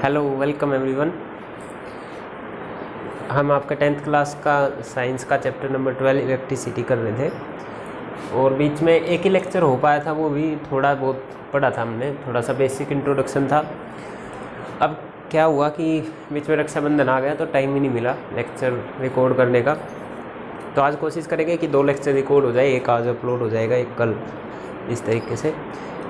Hello welcome everyone. हम आपका 10th class का साइंस का चैप्टर नंबर 12 इलेक्ट्रिसिटी कर रहे थे और बीच में एक ही लेक्चर हो पाया था, वो भी थोड़ा बहुत पढ़ा था हमने, थोड़ा सा बेसिक इंट्रोडक्शन था। अब क्या हुआ कि बीच में रक्षाबंधन आ गया तो टाइम ही नहीं मिला लेक्चर रिकॉर्ड करने का। तो आज कोशिश करेंगे कि 2 लेक्चर रिकॉर्ड हो जाए, एक आज अपलोड हो जाएगा, एक कल, इस तरीके से।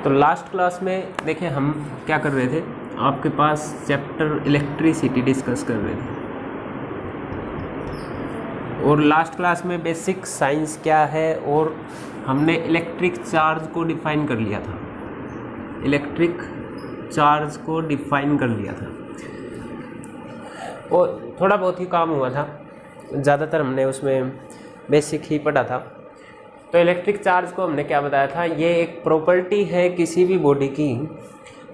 तो लास्ट क्लास में देखिए हम क्या कर रहे थे, आपके पास चैप्टर इलेक्ट्रिसिटी डिस्कस कर रहे थे और लास्ट क्लास में बेसिक साइंस क्या है और हमने इलेक्ट्रिक चार्ज को डिफाइन कर लिया था, इलेक्ट्रिक चार्ज को डिफाइन कर लिया था और थोड़ा बहुत ही काम हुआ था, ज़्यादातर हमने उसमें बेसिक ही पढ़ा था। तो इलेक्ट्रिक चार्ज को हमने क्या बताया था, ये एक प्रॉपर्टी है किसी भी बॉडी की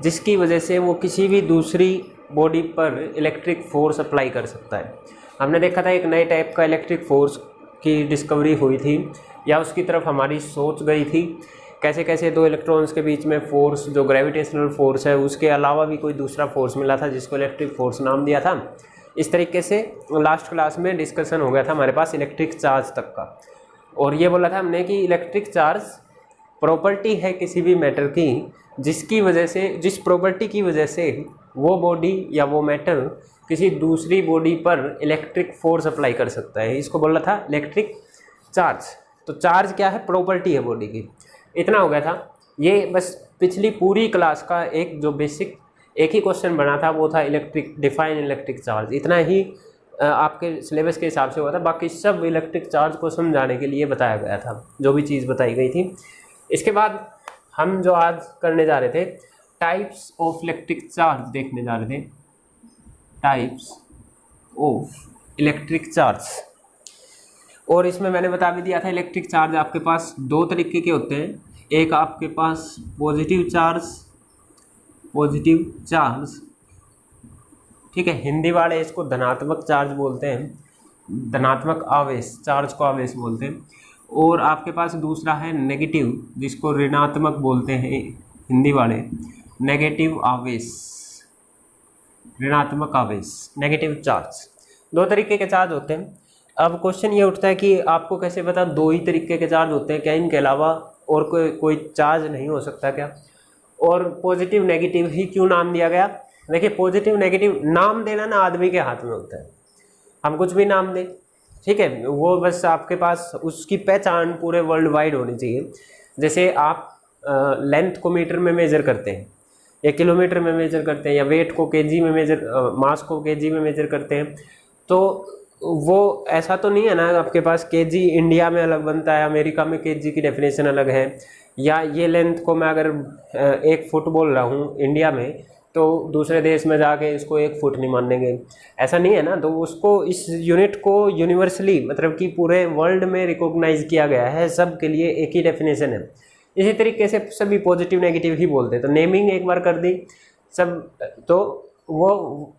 जिसकी वजह से वो किसी भी दूसरी बॉडी पर इलेक्ट्रिक फोर्स अप्लाई कर सकता है। हमने देखा था एक नए टाइप का इलेक्ट्रिक फोर्स की डिस्कवरी हुई थी या उसकी तरफ हमारी सोच गई थी, कैसे कैसे 2 इलेक्ट्रॉन्स के बीच में फोर्स जो ग्रेविटेशनल फोर्स है उसके अलावा भी कोई दूसरा फोर्स मिला था जिसको इलेक्ट्रिक फोर्स नाम दिया था। इस तरीके से लास्ट क्लास में डिस्कशन हो गया था हमारे पास इलेक्ट्रिक चार्ज तक का, और ये बोला था हमने कि इलेक्ट्रिक चार्ज प्रॉपर्टी है किसी भी मैटर की जिसकी वजह से, जिस प्रॉपर्टी की वजह से वो बॉडी या वो मैटर किसी दूसरी बॉडी पर इलेक्ट्रिक फोर्स अप्लाई कर सकता है, इसको बोला था इलेक्ट्रिक चार्ज। तो चार्ज क्या है, प्रॉपर्टी है बॉडी की। इतना हो गया था, ये बस पिछली पूरी क्लास का एक जो बेसिक एक ही क्वेश्चन बना था वो था इलेक्ट्रिक डिफाइन इलेक्ट्रिक चार्ज। इतना ही आपके सिलेबस के हिसाब से हुआ था, बाकी सब इलेक्ट्रिक चार्ज को समझाने के लिए बताया गया था जो भी चीज़ बताई गई थी। इसके बाद हम जो आज करने जा रहे थे, टाइप्स ऑफ इलेक्ट्रिक चार्ज देखने जा रहे थे, टाइप्स ऑफ इलेक्ट्रिक चार्ज। और इसमें मैंने बता भी दिया था इलेक्ट्रिक चार्ज आपके पास 2 तरीके के होते हैं, एक आपके पास पॉजिटिव चार्ज, ठीक है, हिंदी वाले इसको धनात्मक चार्ज बोलते हैं, धनात्मक आवेश, चार्ज को आवेश बोलते हैं। और आपके पास दूसरा है नेगेटिव, जिसको ऋणात्मक बोलते हैं हिंदी वाले, नेगेटिव आवेश, ऋणात्मक आवेश, नेगेटिव चार्ज। 2 तरीके के चार्ज होते हैं। अब क्वेश्चन ये उठता है कि आपको कैसे पता 2 ही तरीके के चार्ज होते हैं, क्या इनके अलावा और कोई चार्ज नहीं हो सकता क्या? और पॉजिटिव नेगेटिव ही क्यों नाम दिया गया? देखिए पॉजिटिव नेगेटिव नाम देना ना आदमी के हाथ में होता है, हम कुछ भी नाम दें, ठीक है, वो बस आपके पास उसकी पहचान पूरे वर्ल्ड वाइड होनी चाहिए। जैसे आप लेंथ को मीटर में मेजर करते हैं या किलोमीटर में मेजर करते हैं या वेट को केजी में मेजर, मास को केजी में मेजर करते हैं, तो वो ऐसा तो नहीं है ना आपके पास केजी इंडिया में अलग बनता है, अमेरिका में केजी की डेफिनेशन अलग है, या ये लेंथ को मैं अगर 1 फुट बोल रहा हूँ इंडिया में तो दूसरे देश में जाके इसको 1 फुट नहीं मानेंगे, ऐसा नहीं है ना। तो उसको, इस यूनिट को यूनिवर्सली मतलब कि पूरे वर्ल्ड में रिकॉग्नाइज किया गया है, सब के लिए एक ही डेफिनेशन है। इसी तरीके से सभी पॉजिटिव नेगेटिव ही बोलते हैं, तो नेमिंग एक बार कर दी सब, तो वो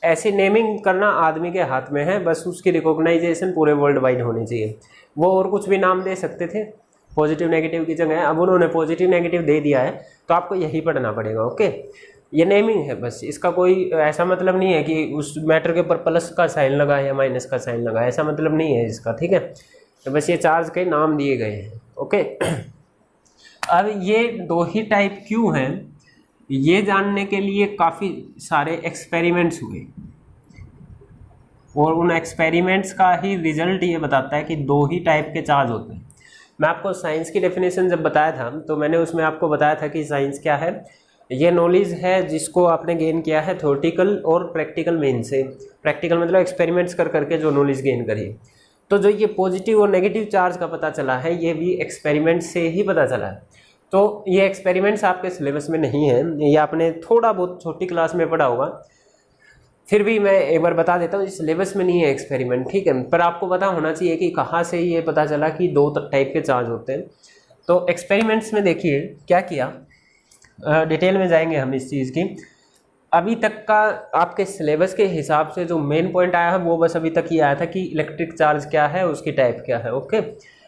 ऐसी नेमिंग करना आदमी के हाथ में है, बस उसकी रिकॉग्नाइजेशन पूरे वर्ल्ड वाइड होनी चाहिए। वो और कुछ भी नाम दे सकते थे पॉजिटिव नेगेटिव की जगह, अब उन्होंने पॉजिटिव नेगेटिव दे दिया है तो आपको यही पढ़ना पड़ेगा। ओके, ये नेमिंग है बस, इसका कोई ऐसा मतलब नहीं है कि उस मैटर के ऊपर प्लस का साइन लगा है या माइनस का साइन लगा है, ऐसा मतलब नहीं है इसका, ठीक है। तो बस ये चार्ज के नाम दिए गए हैं। ओके, अब ये 2 ही टाइप क्यों हैं, ये जानने के लिए काफ़ी सारे एक्सपेरिमेंट्स हुए और उन एक्सपेरिमेंट्स का ही रिजल्ट ये बताता है कि 2 ही टाइप के चार्ज होते हैं। मैं आपको साइंस की डेफिनेशन जब बताया था तो मैंने उसमें आपको बताया था कि साइंस क्या है, ये नॉलेज है जिसको आपने गेन किया है थ्योरेटिकल और प्रैक्टिकल मीन से। प्रैक्टिकल मतलब एक्सपेरिमेंट्स कर करके जो नॉलेज गेन करी। तो जो ये पॉजिटिव और नेगेटिव चार्ज का पता चला है ये भी एक्सपेरिमेंट से ही पता चला है। तो ये एक्सपेरिमेंट्स आपके सिलेबस में नहीं है, ये आपने थोड़ा बहुत छोटी क्लास में पढ़ा होगा, फिर भी मैं एक बार बता देता हूँ, इस सिलेबस में नहीं है एक्सपेरिमेंट, ठीक है, पर आपको पता होना चाहिए कि कहाँ से ये पता चला कि 2 टाइप के चार्ज होते हैं। तो एक्सपेरिमेंट्स में देखिए क्या किया, डिटेल में जाएंगे हम इस चीज़ की। अभी तक का आपके सिलेबस के हिसाब से जो मेन पॉइंट आया है वो बस अभी तक ही आया था कि इलेक्ट्रिक चार्ज क्या है, उसकी टाइप क्या है। ओके,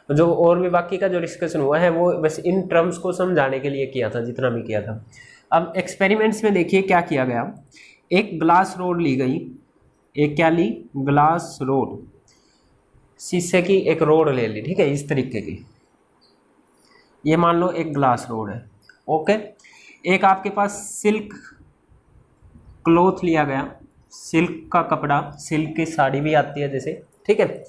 जो और भी बाकी का जो डिस्कशन हुआ है वो बस इन टर्म्स को समझाने के लिए किया था, जितना भी किया था। अब एक्सपेरिमेंट्स में देखिए क्या किया गया एक ग्लास रोड ली गई, एक क्या ली, ग्लास रोड, शीशे की एक रोड ले ली, ठीक है, इस तरीके की, ये मान लो एक ग्लास रोड है। ओके, एक आपके पास सिल्क क्लॉथ लिया गया, सिल्क का कपड़ा, सिल्क की साड़ी भी आती है जैसे, ठीक है,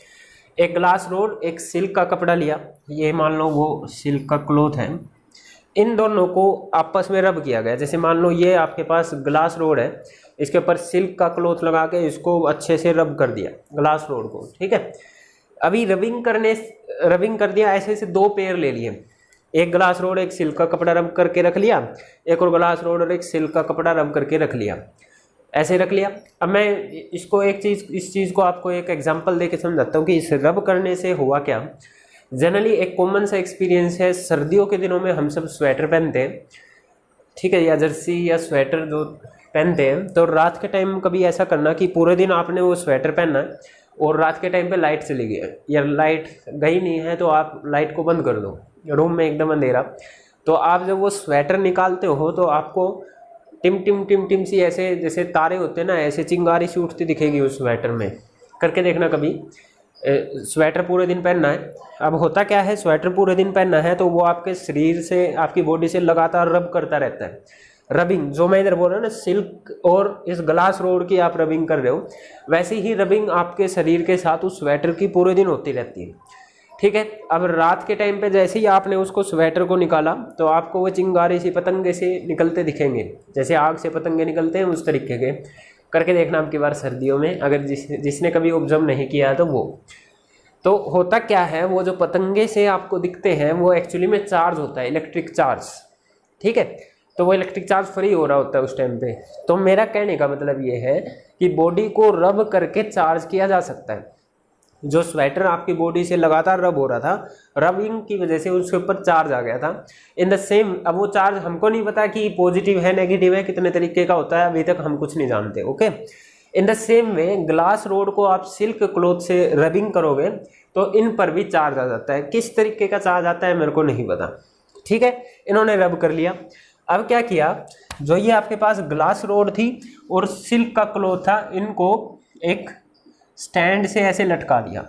एक ग्लास रोड, एक सिल्क का कपड़ा लिया, ये मान लो वो सिल्क का क्लॉथ है। इन दोनों को आपस में रब किया गया। जैसे मान लो ये आपके पास ग्लास रोड है, इसके ऊपर सिल्क का क्लॉथ लगा के इसको अच्छे से रब कर दिया ग्लास रोड को, ठीक है। अभी रबिंग कर दिया, ऐसे ऐसे दो पेयर ले लिए, एक ग्लास रोड एक सिल्क का कपड़ा रब करके रख लिया, एक और ग्लास रोड और एक सिल्क का कपड़ा रब करके रख लिया, ऐसे रख लिया। अब मैं इसको इस चीज़ को आपको एक एग्जांपल देके समझाता हूँ कि इस रब करने से हुआ क्या। जनरली एक कॉमन सा एक्सपीरियंस है, सर्दियों के दिनों में हम सब स्वेटर पहनते हैं, ठीक है, या जर्सी या स्वेटर जो पहनते हैं, तो रात के टाइम कभी ऐसा करना कि पूरे दिन आपने वो स्वेटर पहनना है और रात के टाइम पे लाइट चली गई है या लाइट गई नहीं है, तो आप लाइट को बंद कर दो, रूम में एकदम अंधेरा, तो आप जब वो स्वेटर निकालते हो तो आपको टिम टिम टिम टिम सी ऐसे जैसे तारे होते हैं ना, ऐसे चिंगारी सी उठती दिखेगी उस स्वेटर में। करके देखना कभी, स्वेटर पूरे दिन पहनना है। अब होता क्या है, स्वेटर पूरे दिन पहनना है तो वो आपके शरीर से, आपकी बॉडी से लगातार रब करता रहता है। रबिंग जो मैं इधर बोल रहा हूँ ना, सिल्क और इस ग्लास रोड की आप रबिंग कर रहे हो, वैसे ही रबिंग आपके शरीर के साथ उस स्वेटर की पूरे दिन होती रहती है, ठीक है। अब रात के टाइम पे जैसे ही आपने उसको स्वेटर को निकाला तो आपको वो चिंगारी सी पतंगे से निकलते दिखेंगे, जैसे आग से पतंगे निकलते हैं उस तरीके के। करके देखना आपकी बार सर्दियों में, अगर जिसने कभी ऑब्जर्व नहीं किया तो वो। तो होता क्या है, वो जो पतंगे से आपको दिखते हैं वो एक्चुअली में चार्ज होता है, इलेक्ट्रिक चार्ज, ठीक है। तो वो इलेक्ट्रिक चार्ज फ्री हो रहा होता है उस टाइम पे। तो मेरा कहने का मतलब ये है कि बॉडी को रब करके चार्ज किया जा सकता है। जो स्वेटर आपकी बॉडी से लगातार रब हो रहा था, रबिंग की वजह से उसके ऊपर चार्ज आ गया था। इन द सेम, अब वो चार्ज हमको नहीं पता कि पॉजिटिव है नेगेटिव है, कितने तरीके का होता है, अभी तक हम कुछ नहीं जानते, okay. In the same way glass rod को आप सिल्क क्लॉथ से रबिंग करोगे तो इन पर भी चार्ज आ जाता है। किस तरीके का चार्ज आता है मेरे को नहीं पता, ठीक है। इन्होंने रब कर लिया। अब क्या किया, जो ये आपके पास ग्लास रोड थी और सिल्क का क्लॉथ था, इनको एक स्टैंड से ऐसे लटका दिया।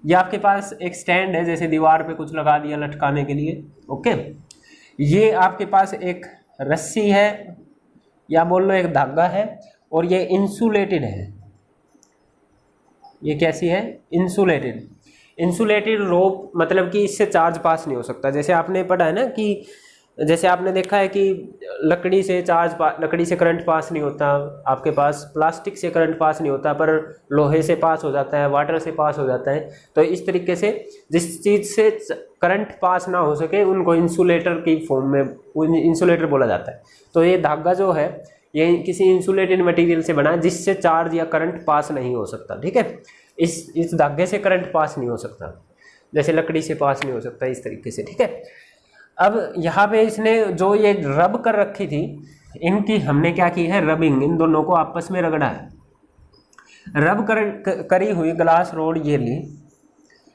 ये आपके पास एक स्टैंड है, जैसे दीवार पे कुछ लगा दिया लटकाने के लिए, ओके। ये आपके पास एक रस्सी है या बोल लो एक धागा है, और ये इंसुलेटेड है। ये कैसी है, इंसुलेटेड। इंसुलेटेड रोप मतलब कि इससे चार्ज पास नहीं हो सकता। जैसे आपने पढ़ा है ना कि जैसे आपने देखा है कि लकड़ी से करंट पास नहीं होता, आपके पास प्लास्टिक से करंट पास नहीं होता, पर लोहे से पास हो जाता है, वाटर से पास हो जाता है। तो इस तरीके से जिस चीज़ से करंट पास ना हो सके उनको इंसुलेटर की फॉर्म में इंसुलेटर बोला जाता है। तो ये धागा जो है ये किसी इंसुलेटेड मटेरियल से बना है जिससे चार्ज या करंट पास नहीं हो सकता, ठीक है। इस धागे से करंट पास नहीं हो सकता, जैसे लकड़ी से पास नहीं हो सकता, इस तरीके से, ठीक है। अब यहाँ पे इसने जो ये रब कर रखी थी, इनकी हमने क्या की है, रबिंग, इन दोनों को आपस में रगड़ा है। रब करी हुई ग्लास रोड ये ली,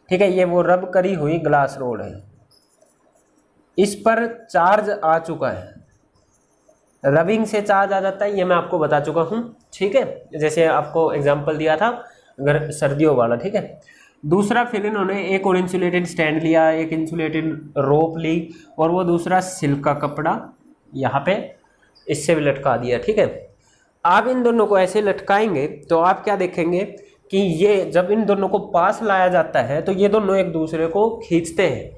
ठीक है, ये वो रब करी हुई ग्लास रोड है, इस पर चार्ज आ चुका है। रबिंग से चार्ज आ जाता है, ये मैं आपको बता चुका हूँ, ठीक है। जैसे आपको एग्जाम्पल दिया था अगर सर्दियों वाला, ठीक है। दूसरा फिर इन्होंने एक और इंसुलेटेड स्टैंड लिया, एक इंसुलेटेड रोप ली, और वो दूसरा सिल्क का कपड़ा यहाँ पे इससे भी लटका दिया, ठीक है। आप इन दोनों को ऐसे लटकाएंगे तो आप क्या देखेंगे कि ये जब इन दोनों को पास लाया जाता है तो ये दोनों एक दूसरे को खींचते हैं,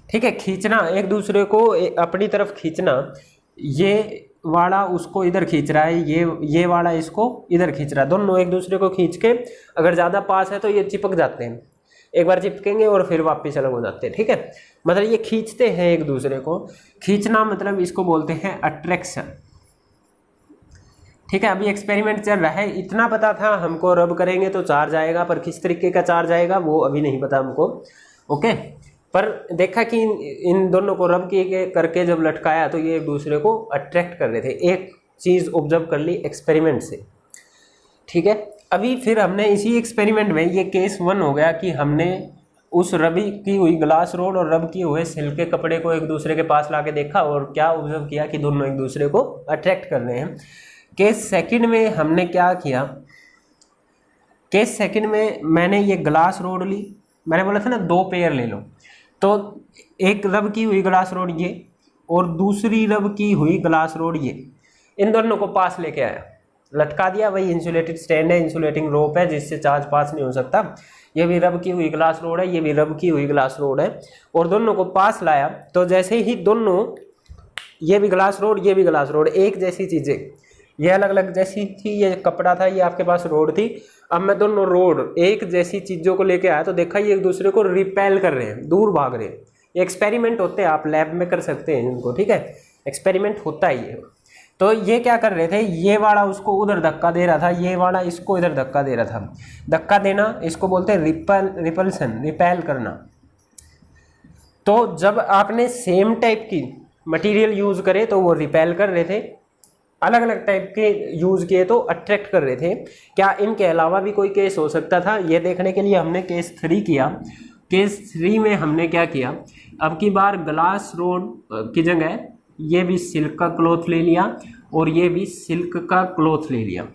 ठीक है। खींचना, एक दूसरे को अपनी तरफ खींचना, ये वाला उसको इधर खींच रहा है, ये वाला इसको इधर खींच रहा है, दोनों एक दूसरे को खींच के अगर ज़्यादा पास है तो ये चिपक जाते हैं, एक बार चिपकेंगे और फिर वापस अलग हो जाते हैं, ठीक है। मतलब ये खींचते हैं एक दूसरे को। खींचना मतलब इसको बोलते हैं अट्रैक्शन, ठीक है। अभी एक्सपेरिमेंट चल रहा है, इतना पता था हमको, रब करेंगे तो चार्ज आएगा, पर किस तरीके का चार्ज आएगा वो अभी नहीं पता हमको, ओके। पर देखा कि इन दोनों को रब करके जब लटकाया तो ये एक दूसरे को अट्रैक्ट कर रहे थे। एक चीज़ ऑब्जर्व कर ली एक्सपेरिमेंट से, ठीक है। अभी फिर हमने इसी एक्सपेरिमेंट में, ये केस 1 हो गया कि हमने उस रबी की हुई ग्लास रोड और रब किए हुए सिल्क के कपड़े को एक दूसरे के पास ला के देखा और क्या ऑब्जर्व किया कि दोनों एक दूसरे को अट्रैक्ट कर रहे हैं। केस सेकंड में हमने क्या किया, केस सेकंड में मैंने ये ग्लास रोड ली, मैंने बोला था ना 2 पेयर ले लो, तो एक रब की हुई ग्लास रोड ये और दूसरी रब की हुई ग्लास रोड ये, इन दोनों को पास लेके आया, लटका दिया, वही इंसुलेटेड स्टैंड है, इंसुलेटिंग रोप है जिससे चार्ज पास नहीं हो सकता। ये भी रब की हुई ग्लास रोड है, ये भी रब की हुई ग्लास रोड है, और दोनों को पास लाया। तो जैसे ही दोनों, ये भी ग्लास रोड ये भी ग्लास रोड, एक जैसी चीज़ें, ये अलग अलग जैसी थी, ये कपड़ा था, ये आपके पास रोड थी। अब मैं दोनों रोड एक जैसी चीज़ों को लेके आया तो देखा ये एक दूसरे को रिपेल कर रहे हैं, दूर भाग रहे हैं। ये एक्सपेरिमेंट होते हैं, आप लैब में कर सकते हैं इनको, ठीक है, एक्सपेरिमेंट होता ही है। तो ये क्या कर रहे थे, ये वाला उसको उधर धक्का दे रहा था, ये वाला इसको इधर धक्का दे रहा था। धक्का देना इसको बोलते हैं रिपल्सन, रिपेल करना। तो जब आपने सेम टाइप की मटेरियल यूज करे तो वो रिपेल कर रहे थे, अलग अलग टाइप के यूज किए तो अट्रैक्ट कर रहे थे। क्या इनके अलावा भी कोई केस हो सकता था, ये देखने के लिए हमने केस 3 किया। केस 3 में हमने क्या किया, अब की बार ग्लास रोड की जगह ये भी सिल्क का क्लॉथ ले लिया और ये भी सिल्क का क्लॉथ ले लिया।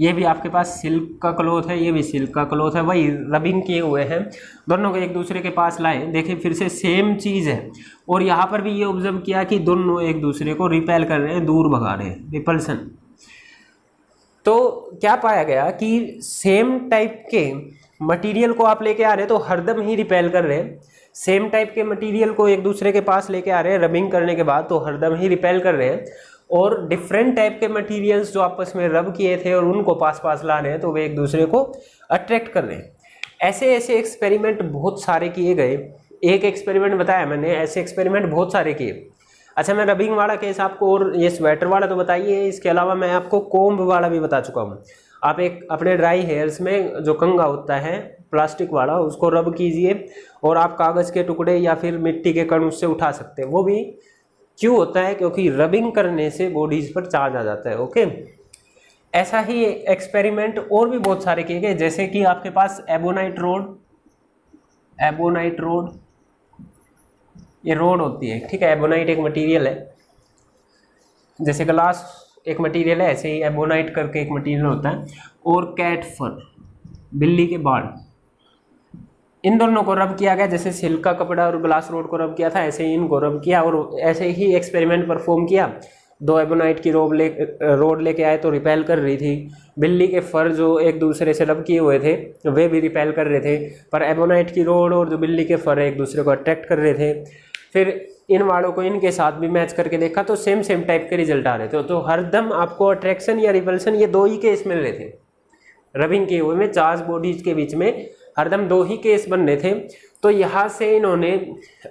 ये भी आपके पास सिल्क का क्लॉथ है, ये भी सिल्क का क्लॉथ है, वही रबिंग किए हुए हैं, दोनों को एक दूसरे के पास लाए, देखिए फिर से सेम चीज़ है। और यहाँ पर भी ये ऑब्जर्व किया कि दोनों एक दूसरे को रिपेल कर रहे हैं, दूर भगा रहे हैं, रिपल्सन। तो क्या पाया गया कि सेम टाइप के मटेरियल को आप लेके आ रहे हैं तो हरदम ही रिपेल कर रहे हैं, सेम टाइप के मटेरियल को एक दूसरे के पास लेके आ रहे हैं रबिंग करने के बाद तो हरदम ही रिपेल कर रहे हैं। और डिफरेंट टाइप के मटेरियल्स जो आपस में रब किए थे और उनको पास पास ला रहे हैं तो वे एक दूसरे को अट्रैक्ट कर रहे हैं। ऐसे ऐसे एक्सपेरिमेंट बहुत सारे किए गए, एक एक्सपेरिमेंट बताया मैंने, ऐसे एक्सपेरिमेंट बहुत सारे किए। अच्छा, मैं रबिंग वाला केस आपको और ये स्वेटर वाला तो बताइए, इसके अलावा मैं आपको कोम्ब वाला भी बता चुका हूँ। आप एक अपने ड्राई हेयर्स में जो कंघा होता है प्लास्टिक वाला, उसको रब कीजिए और आप कागज़ के टुकड़े या फिर मिट्टी के कण उससे उठा सकते हैं। वो भी क्यों होता है, क्योंकि रबिंग करने से बॉडीज पर चार्ज आ जाता है। ओके, ऐसा ही एक्सपेरिमेंट और भी बहुत सारे किए गए, जैसे कि आपके पास एबोनाइट रोड, एबोनाइट रोड ये रोड होती है, ठीक है, एबोनाइट एक मटेरियल है, जैसे ग्लास एक मटेरियल है, ऐसे ही एबोनाइट करके एक मटेरियल होता है। और कैट फर, बिल्ली के बाल, इन दोनों को रब किया गया, जैसे सिल्क का कपड़ा और ग्लास रोड को रब किया था, ऐसे ही इनको रब किया और ऐसे ही एक्सपेरिमेंट परफॉर्म किया। 2 एबोनाइट की रोड लेके आए तो रिपेल कर रही थी, बिल्ली के फर जो एक दूसरे से रब किए हुए थे वे भी रिपेल कर रहे थे, पर एबोनाइट की रोड और जो बिल्ली के फर है एक दूसरे को अट्रैक्ट कर रहे थे। फिर इन वालों को इनके साथ भी मैच करके देखा तो सेम सेम टाइप के रिजल्ट आ रहे थे। तो हरदम आपको अट्रैक्शन या रिपल्सन ये 2 ही केस मिल रहे थे रबिंग किए हुए में, चार्ज बॉडीज के बीच में हरदम 2 ही केस बन रहे थे। तो यहाँ से इन्होंने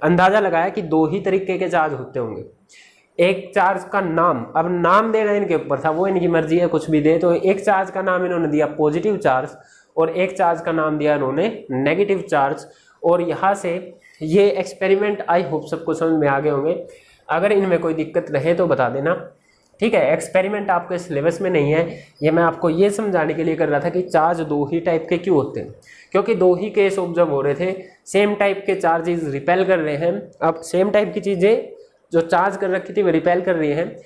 अंदाज़ा लगाया कि 2 ही तरीके के चार्ज होते होंगे। एक चार्ज का नाम, अब नाम देना इनके ऊपर था, वो इनकी मर्जी है कुछ भी दे। तो एक चार्ज का नाम इन्होंने दिया पॉजिटिव चार्ज और एक चार्ज का नाम दिया इन्होंने नेगेटिव चार्ज। और यहाँ से ये एक्सपेरिमेंट आई होप सबको समझ में आ गए होंगे। अगर इनमें कोई दिक्कत रहे तो बता देना, ठीक है। एक्सपेरिमेंट आपके सिलेबस में नहीं है, ये मैं आपको ये समझाने के लिए कर रहा था कि चार्ज 2 ही टाइप के क्यों होते हैं, क्योंकि 2 ही केस ऑब्जर्व हो रहे थे, सेम टाइप के चार्जेस रिपेल कर रहे हैं। अब सेम टाइप की चीज़ें जो चार्ज कर रखी थी वे रिपेल कर रही हैं,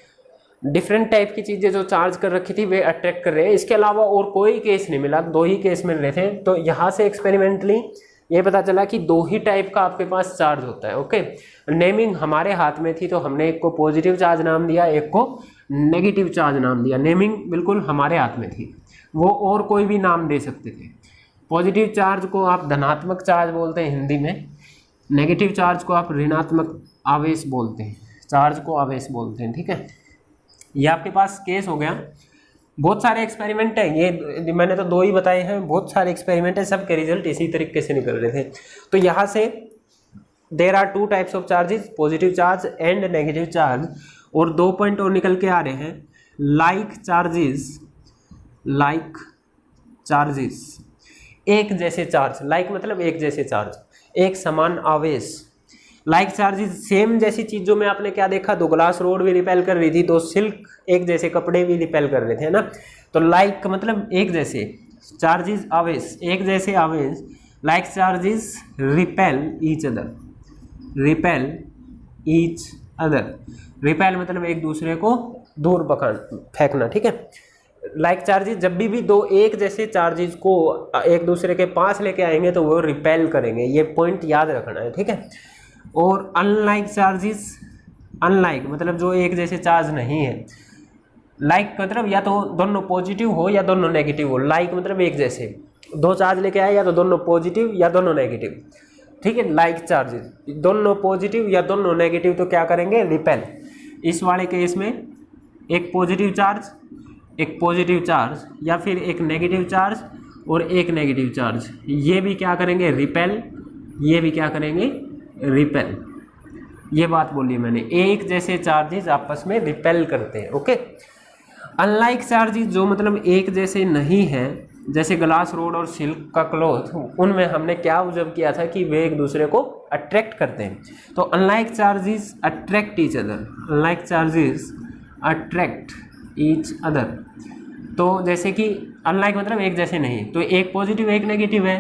डिफरेंट टाइप की चीज़ें जो चार्ज कर रखी थी वे अट्रैक्ट कर रहे हैं। इसके अलावा और कोई केस नहीं मिला, 2 ही केस मिल रहे थे। तो यहाँ से एक्सपेरिमेंटली ये पता चला कि 2 ही टाइप का आपके पास चार्ज होता है। ओके, नेमिंग हमारे हाथ में थी, तो हमने एक को पॉजिटिव चार्ज नाम दिया, एक को नेगेटिव चार्ज नाम दिया। नेमिंग बिल्कुल हमारे हाथ में थी, वो और कोई भी नाम दे सकते थे। पॉजिटिव चार्ज को आप धनात्मक चार्ज बोलते हैं हिंदी में, नेगेटिव चार्ज को आप ऋणात्मक आवेश बोलते हैं, चार्ज को आवेश बोलते हैं, ठीक है। ये आपके पास केस हो गया। बहुत सारे एक्सपेरिमेंट हैं, ये मैंने तो 2 ही बताए हैं, बहुत सारे एक्सपेरिमेंट हैं, सब के रिजल्ट इसी तरीके से निकल रहे थे। तो यहाँ से there are 2 types of charges, positive charge and negative charge. और 2 पॉइंट और निकल के आ रहे हैं, लाइक चार्जेस, एक जैसे चार्ज, लाइक मतलब एक जैसे चार्ज, एक समान आवेश। लाइक चार्जेस सेम जैसी चीज़ों में आपने क्या देखा, 2 ग्लास रोड भी रिपेल कर रही थी, 2 सिल्क एक जैसे कपड़े भी रिपेल कर रहे थे ना। तो लाइक मतलब एक जैसे, चार्जेस आवेश, एक जैसे आवेश। Like charges repel each other, repel मतलब एक दूसरे को दूर फेंकना, ठीक है। लाइक चार्जेस जब भी दो एक जैसे चार्जेस को एक दूसरे के पास लेके आएंगे तो वो रिपेल करेंगे, ये पॉइंट याद रखना है, ठीक है। और अनलाइक चार्जेस, अनलाइक मतलब जो एक जैसे चार्ज नहीं है, लाइक मतलब या तो दोनों पॉजिटिव हो या दोनों नेगेटिव हो, लाइक मतलब एक जैसे दो चार्ज लेके आए या तो दोनों पॉजिटिव या दोनों नेगेटिव, ठीक है। लाइक चार्जेस दोनों पॉजिटिव या दोनों नेगेटिव तो क्या करेंगे, रिपेल। इस वाले केस में एक पॉजिटिव चार्ज या फिर एक नेगेटिव चार्ज और एक नेगेटिव चार्ज, ये भी क्या करेंगे, रिपेल, ये भी क्या करेंगे, रिपेल। ये बात बोली मैंने, एक जैसे चार्जेस आपस में रिपेल करते हैं, ओके। अनलाइक चार्जेस जो मतलब एक जैसे नहीं है, जैसे ग्लास रोड और सिल्क का क्लॉथ, उनमें हमने क्या ऑब्जर्व किया था कि वे एक दूसरे को अट्रैक्ट करते हैं। तो unlike charges attract each other, unlike charges attract each other. तो जैसे कि अनलाइक मतलब एक जैसे नहीं, तो एक पॉजिटिव एक नेगेटिव है,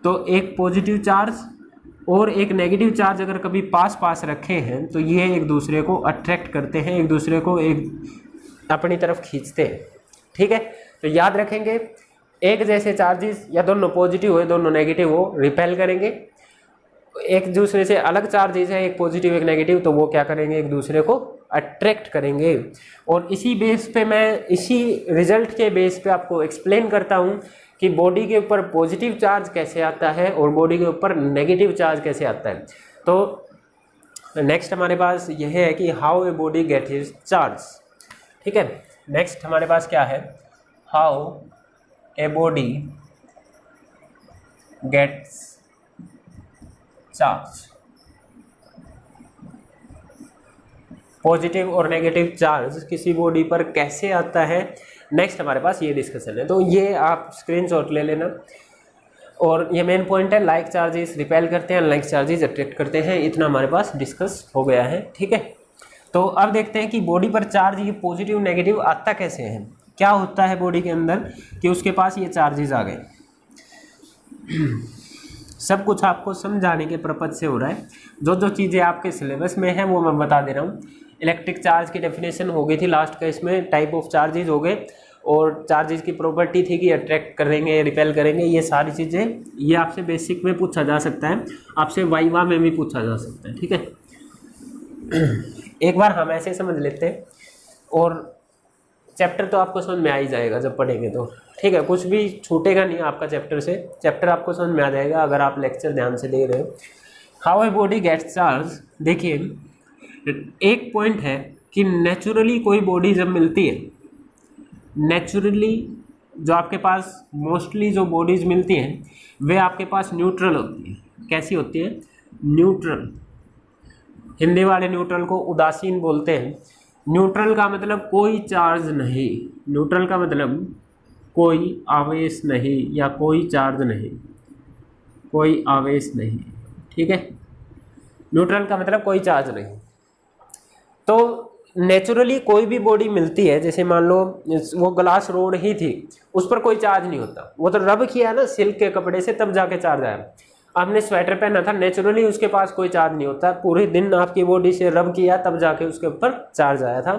तो एक पॉजिटिव चार्ज और एक नेगेटिव चार्ज अगर कभी पास पास रखे हैं तो ये एक दूसरे को अट्रैक्ट करते हैं, एक दूसरे को एक अपनी तरफ खींचते हैं, ठीक है। तो याद रखेंगे, एक जैसे चार्जेस या दोनों पॉजिटिव हो दोनों नेगेटिव हो, रिपेल करेंगे। एक दूसरे से अलग चार्जेस है, एक पॉजिटिव एक नेगेटिव, तो वो क्या करेंगे, एक दूसरे को अट्रैक्ट करेंगे। और इसी बेस पे मैं, इसी रिजल्ट के बेस पे आपको एक्सप्लेन करता हूँ कि बॉडी के ऊपर पॉजिटिव चार्ज कैसे आता है और बॉडी के ऊपर नेगेटिव चार्ज कैसे आता है। तो नेक्स्ट हमारे पास यह है कि how a body get is charge, ठीक है। नेक्स्ट हमारे पास क्या है, how a body gets charge. Positive और नेगेटिव चार्ज किसी बॉडी पर कैसे आता है, नेक्स्ट हमारे पास ये डिस्कशन है। तो ये आप स्क्रीनशॉट ले लेना, और ये मेन पॉइंट है, लाइक चार्जेस रिपेल करते हैं, अनलाइक चार्जेस अट्रैक्ट करते हैं। इतना हमारे पास डिस्कस हो गया है, ठीक है। तो अब देखते हैं कि बॉडी पर चार्ज ये पॉजिटिव नेगेटिव आता कैसे है, क्या होता है बॉडी के अंदर कि उसके पास ये चार्जेस आ गए। सब कुछ आपको समझाने के पर्पज से हो रहा है, जो जो चीज़ें आपके सिलेबस में हैं वो मैं बता दे रहा हूँ। इलेक्ट्रिक चार्ज की डेफिनेशन हो गई थी लास्ट का, इसमें टाइप ऑफ चार्जेस हो गए, और चार्जेस की प्रॉपर्टी थी कि अट्रैक्ट करेंगे रिपेल करेंगे, ये सारी चीज़ें ये आपसे बेसिक में पूछा जा सकता है, आपसे वाइवा में भी पूछा जा सकता है, ठीक है। एक बार हम ऐसे समझ लेते हैं, और चैप्टर तो आपको समझ में आ ही जाएगा जब पढ़ेंगे तो, ठीक है। कुछ भी छूटेगा नहीं आपका चैप्टर से, चैप्टर आपको समझ में आ जाएगा अगर आप लेक्चर ध्यान से देख रहे हो। How a body gets charge, देखिए एक पॉइंट है कि नेचुरली कोई बॉडी जब मिलती है, नेचुरली जो आपके पास मोस्टली जो बॉडीज मिलती हैं वे आपके पास न्यूट्रल होती हैं। कैसी होती है, न्यूट्रल। हिंदी वाले न्यूट्रल को उदासीन बोलते हैं। न्यूट्रल का मतलब कोई चार्ज नहीं, न्यूट्रल का मतलब कोई आवेश नहीं या कोई चार्ज नहीं, कोई आवेश नहीं, ठीक है। न्यूट्रल का मतलब कोई चार्ज नहीं। तो नेचुरली कोई भी बॉडी मिलती है, जैसे मान लो वो ग्लास रोड ही थी, उस पर कोई चार्ज नहीं होता, वो तो रब किया ना सिल्क के कपड़े से तब जाके चार्ज आया। आपने स्वेटर पहना था, नेचुरली उसके पास कोई चार्ज नहीं होता, पूरे दिन आपकी बॉडी से रब किया तब जाके उसके ऊपर चार्ज आया था।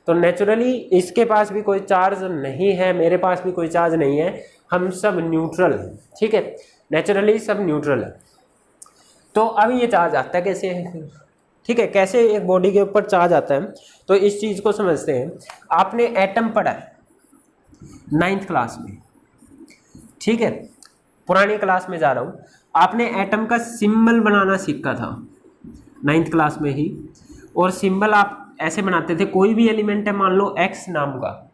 तो नेचुरली इसके पास भी कोई चार्ज नहीं है, मेरे पास भी कोई चार्ज नहीं है, हम सब न्यूट्रल हैं, ठीक है। नेचुरली सब न्यूट्रल है। तो अब ये चार्ज आता कैसे है, ठीक है, कैसे एक बॉडी के ऊपर चार्ज आता है, तो इस चीज़ को समझते हैं। आपने एटम पढ़ा है 9th क्लास में, ठीक है, पुरानी क्लास में जा रहा हूँ। आपने एटम का सिंबल बनाना सीखा था 9th क्लास में ही, और सिंबल आप ऐसे बनाते थे, कोई भी एलिमेंट है मान लो एक्स नाम का,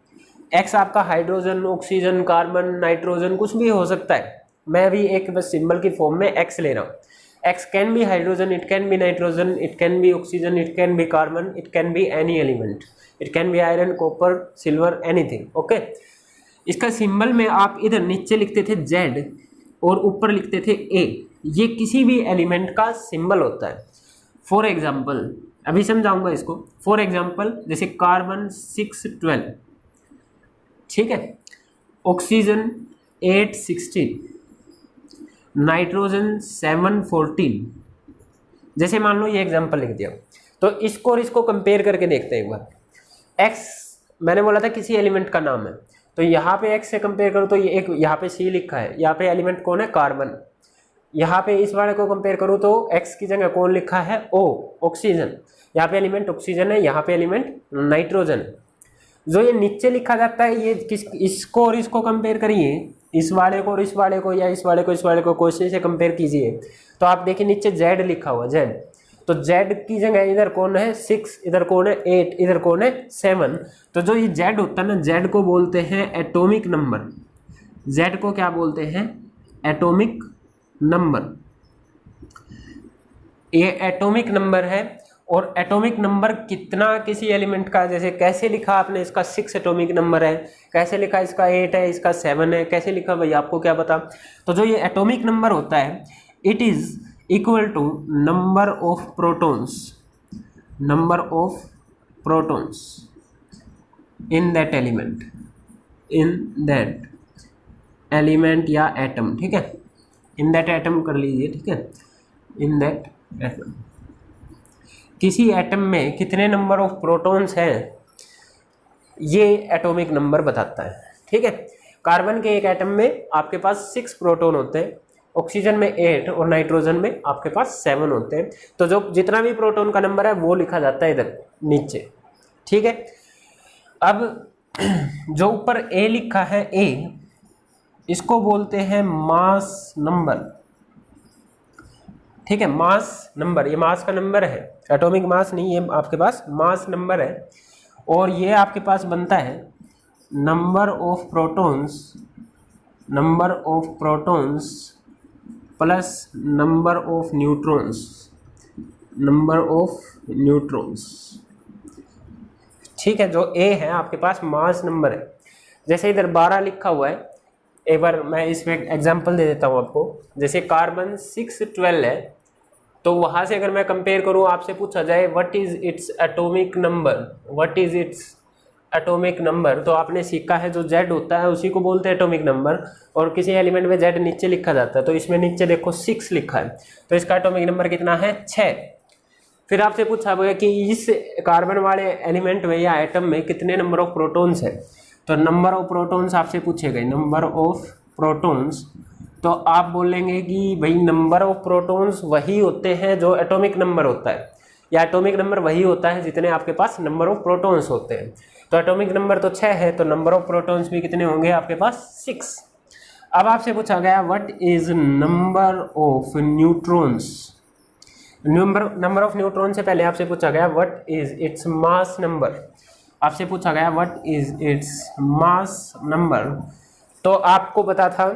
एक्स आपका हाइड्रोजन, ऑक्सीजन, कार्बन, नाइट्रोजन कुछ भी हो सकता है, मैं भी एक बस सिंबल की फॉर्म में एक्स ले रहा हूँ। X can be hydrogen, it can be nitrogen, it can be oxygen, it can be carbon, it can be any element, it can be iron, copper, silver, anything, okay। इसका symbol में आप इधर नीचे लिखते थे Z और ऊपर लिखते थे A, ये किसी भी एलिमेंट का सिंबल होता है। फॉर एग्जाम्पल, अभी समझाऊंगा इसको। फॉर एग्जाम्पल जैसे कार्बन 612, ठीक है, ऑक्सीजन 816, नाइट्रोजन 714, जैसे मान लो ये एग्जांपल लिख दिया। तो इसको और इसको कंपेयर करके देखते हैं एक बार। एक्स मैंने बोला था किसी एलिमेंट का नाम है, तो यहाँ पे एक्स से कंपेयर करूँ तो ये एक यहाँ पे सी लिखा है, यहाँ पे एलिमेंट कौन है, कार्बन। यहाँ पे इस वाले को कंपेयर करूँ तो एक्स की जगह कौन लिखा है, ओ, ऑक्सीजन। यहाँ पे एलिमेंट ऑक्सीजन है, यहाँ पे एलिमेंट नाइट्रोजन है। जो ये नीचे लिखा जाता है ये किस, इसको और इसको कंपेयर करिए, इस वाले को और इस वाले को, या इस वाले को इस वाले को क्वेश्चन से कंपेयर कीजिए, तो आप देखिए नीचे जेड लिखा हुआ, जेड। तो जेड की जगह इधर कौन है 6, इधर कौन है 8, इधर कौन है 7। तो जो ये जेड होता है ना, जेड को बोलते हैं एटॉमिक नंबर। जेड को क्या बोलते हैं, एटॉमिक नंबर। ये एटॉमिक नंबर है। और एटॉमिक नंबर कितना किसी एलिमेंट का, जैसे कैसे लिखा आपने, इसका 6 एटॉमिक नंबर है, कैसे लिखा इसका 8 है, इसका 7 है, कैसे लिखा भाई आपको क्या पता। तो जो ये एटॉमिक नंबर होता है, it is equal to number of protons, number of protons in that element, in that element या एटम, ठीक है, इन दैट एटम कर लीजिए, ठीक है, इन दैट एटम। किसी एटम में कितने नंबर ऑफ प्रोटॉन्स हैं, ये एटॉमिक नंबर बताता है, ठीक है। कार्बन के एक एटम में आपके पास 6 प्रोटॉन होते हैं, ऑक्सीजन में 8 और नाइट्रोजन में आपके पास 7 होते हैं। तो जो जितना भी प्रोटॉन का नंबर है वो लिखा जाता है इधर नीचे, ठीक है। अब जो ऊपर ए लिखा है, ए, इसको बोलते हैं मास नंबर, ठीक है, मास नंबर। ये मास का नंबर है, एटॉमिक मास नहीं, ये आपके पास मास नंबर है। और ये आपके पास बनता है number of protons, number of protons plus number of neutrons, number of neutrons, ठीक है। जो ए है आपके पास मास नंबर है। जैसे इधर 12 लिखा हुआ है, एक बार मैं इसमें एग्जांपल दे देता हूँ आपको। जैसे कार्बन 612 है, तो वहाँ से अगर मैं कंपेयर करूँ, आपसे पूछा जाए what is its atomic number, what is its atomic number, तो आपने सीखा है जो जेड होता है उसी को बोलते हैं एटॉमिक नंबर। और किसी एलिमेंट में जेड नीचे लिखा जाता है, तो इसमें नीचे देखो 6 लिखा है, तो इसका एटॉमिक नंबर कितना है, 6। फिर आपसे पूछा गया कि इस कार्बन वाले एलिमेंट में या एटम में कितने नंबर ऑफ प्रोटॉन्स है, तो नंबर ऑफ प्रोटॉन्स आपसे पूछे गए, नंबर ऑफ प्रोटॉन्स। तो आप बोलेंगे कि भाई नंबर ऑफ प्रोटॉन्स वही होते हैं जो एटॉमिक नंबर होता है, या एटॉमिक नंबर वही होता है जितने आपके पास नंबर ऑफ प्रोटॉन्स होते हैं। तो एटॉमिक नंबर तो 6 है, तो नंबर ऑफ प्रोटॉन्स भी कितने होंगे आपके पास, 6। अब आपसे पूछा गया what is number of neutrons, number of neutron से पहले आपसे पूछा गया what is its mass number, आपसे पूछा गया what is its mass number. तो आपको पता था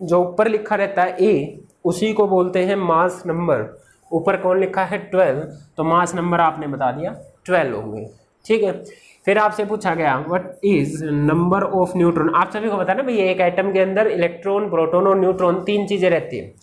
जो ऊपर लिखा रहता है ए, उसी को बोलते हैं मास नंबर। ऊपर कौन लिखा है 12, तो मास नंबर आपने बता दिया 12 होंगे, ठीक है। फिर आपसे पूछा गया what is number of neutron. आप सभी को पता है ना भाई, एक एटम के अंदर इलेक्ट्रॉन, प्रोटॉन और न्यूट्रॉन 3 चीजें रहती है।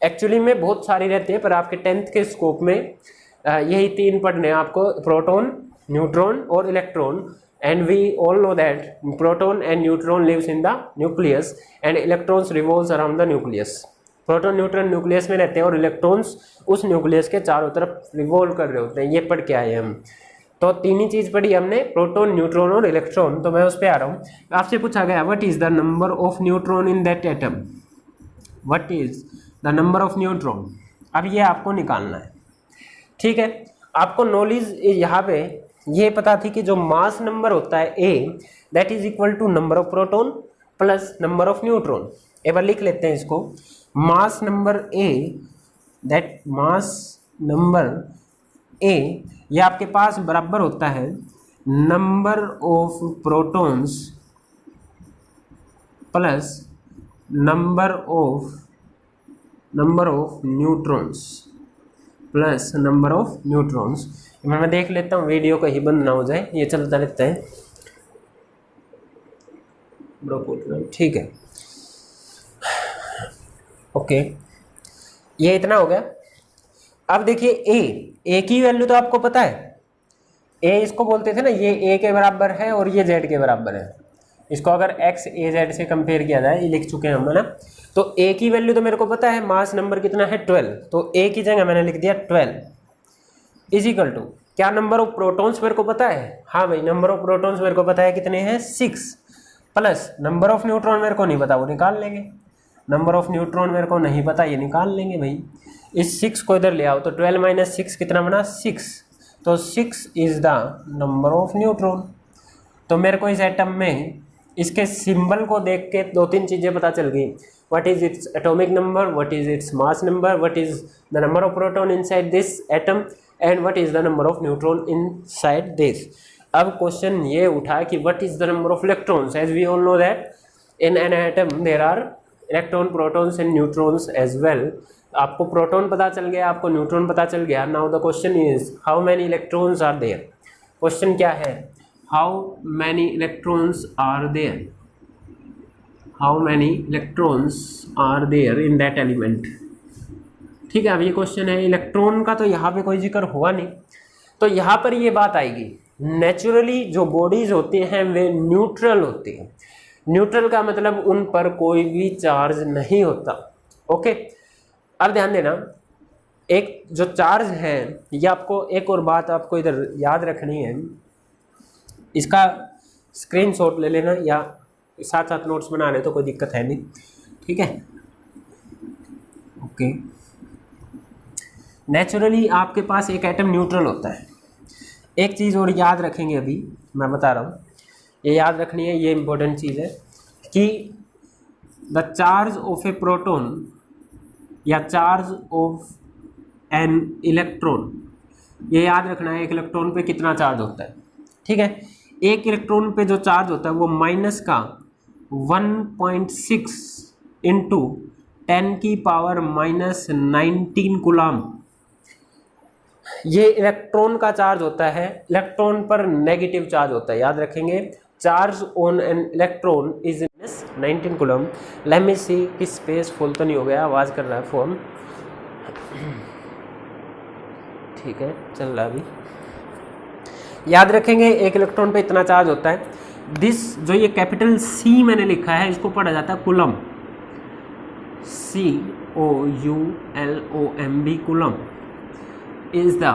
एक्चुअली में बहुत सारी रहती है, पर आपके 10th के स्कोप में यही 3 पढ़ने हैं आपको, प्रोटॉन, न्यूट्रॉन और electron. And we all know that proton and neutron lives in the nucleus and electrons revolves around the nucleus. Proton, neutron nucleus में रहते हैं और इलेक्ट्रॉन्स उस न्यूक्लियस के चारों तरफ रिवॉल्व कर रहे होते हैं। ये पढ़ के आए हम, तो 3 ही चीज पढ़ी हमने, प्रोटॉन, न्यूट्रॉन और इलेक्ट्रॉन। तो मैं उस पर आ रहा हूँ। आपसे पूछा गया what is the number of neutron in that atom, what is the number of neutron. अब ये आपको निकालना है, ठीक है। आपको नॉलेज यहाँ पे ये पता थी कि जो मास नंबर होता है A, that is equal to number of proton plus number of neutron. एक बार लिख लेते हैं इसको, mass number A, that mass number A, ये आपके पास बराबर होता है number of protons plus number of neutrons plus number of neutrons. मैं देख लेता हूँ वीडियो कहीं बंद ना हो जाए, ये चलता रहता है, ठीक है, ओके। ये इतना हो गया। अब देखिए ए की वैल्यू तो आपको पता है, ए इसको बोलते थे ना, ये ए के बराबर है और ये जेड के बराबर है। इसको अगर एक्स ए जेड से कंपेयर किया जाए, ये लिख चुके हैं हम, है ना। तो ए की वैल्यू तो मेरे को पता है, मास नंबर कितना है 12, तो ए की जगह मैंने लिख दिया 12 इज इक्वल टू क्या नंबर ऑफ प्रोटॉन्स मेरे को पता है? हाँ भाई, नंबर ऑफ प्रोटॉन्स मेरे को पता है कितने हैं, 6, प्लस नंबर ऑफ न्यूट्रॉन मेरे को नहीं पता, वो निकाल लेंगे। नंबर ऑफ न्यूट्रॉन मेरे को नहीं पता, ये निकाल लेंगे भाई। इस 6 को इधर ले आओ तो 12 माइनस 6 कितना बना, 6। तो 6 is the number of neutron. तो मेरे को इस एटम में इसके सिंबल को देख के 2-3 चीज़ें पता चल गई। What is its atomic number, what is its mass number, what is the number of proton inside this atom and what is the number of neutron inside this. अब क्वेश्चन ये उठा कि what is the number of electrons, as we all know that in an atom there are electron, protons and neutrons as well. आपको proton पता चल गया, आपको neutron पता चल गया। Now the question is how many electrons are there. Question क्या है, how many electrons are there, how many electrons are there in that element. ठीक है, अब ये क्वेश्चन है। इलेक्ट्रॉन का तो यहाँ पे कोई जिक्र हुआ नहीं, तो यहाँ पर ये बात आएगी। नेचुरली जो बॉडीज होती हैं वे न्यूट्रल होती हैं। न्यूट्रल का मतलब उन पर कोई भी चार्ज नहीं होता। ओके, अब ध्यान देना, एक जो चार्ज है, ये आपको एक और बात आपको इधर याद रखनी है, इसका स्क्रीनशॉट ले लेना या साथ साथ नोट्स बना ले तो कोई दिक्कत है नहीं। ठीक है, ओके। नेचुरली आपके पास एक एटम न्यूट्रल होता है। एक चीज़ और याद रखेंगे, अभी मैं बता रहा हूँ, ये याद रखनी है, ये इंपॉर्टेंट चीज़ है कि the charge of A proton या चार्ज ऑफ एन इलेक्ट्रॉन, ये याद रखना है एक इलेक्ट्रॉन पे कितना चार्ज होता है। ठीक है, एक इलेक्ट्रॉन पे जो चार्ज होता है वो माइनस का 1.6 इंटू 10⁻⁻19 कूलम, ये इलेक्ट्रॉन का चार्ज होता है। इलेक्ट्रॉन पर नेगेटिव चार्ज होता है, याद रखेंगे। Charge on an electron is 19 coulomb. Let me see कि स्पेस फुल तो नहीं हो गया, आवाज़ कर रहा है फोन। ठीक है, चल रहा है अभी। याद रखेंगे एक इलेक्ट्रॉन पे इतना चार्ज होता है। दिस जो ये कैपिटल सी मैंने लिखा है, इसको पढ़ा जाता है coulomb, COULOMB, coulomb is the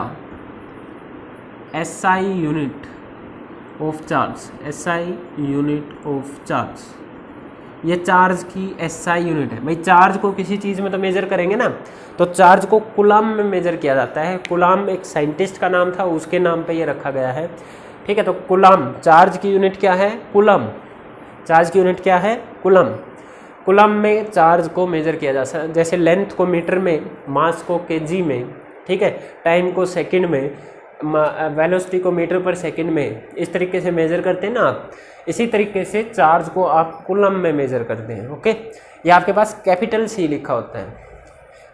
SI unit of charge, SI unit of charge, ये चार्ज की SI यूनिट है भाई। चार्ज को किसी चीज़ में तो मेजर करेंगे ना, तो चार्ज को कूलम में मेजर किया जाता है। कूलम एक साइंटिस्ट का नाम था, उसके नाम पे ये रखा गया है। ठीक है, तो कूलम चार्ज की यूनिट क्या है, कूलम। चार्ज की यूनिट क्या है, कूलम। कूलम में चार्ज को मेजर किया जा सकता है, जैसे लेंथ को मीटर में, मास को केजी में, ठीक है, टाइम को सेकंड में, वेलोसिटी को मीटर पर सेकंड में, इस तरीके से मेजर करते हैं ना आप। इसी तरीके से चार्ज को आप कूलम में मेजर करते हैं। ओके, ये आपके पास कैपिटल सी लिखा होता है।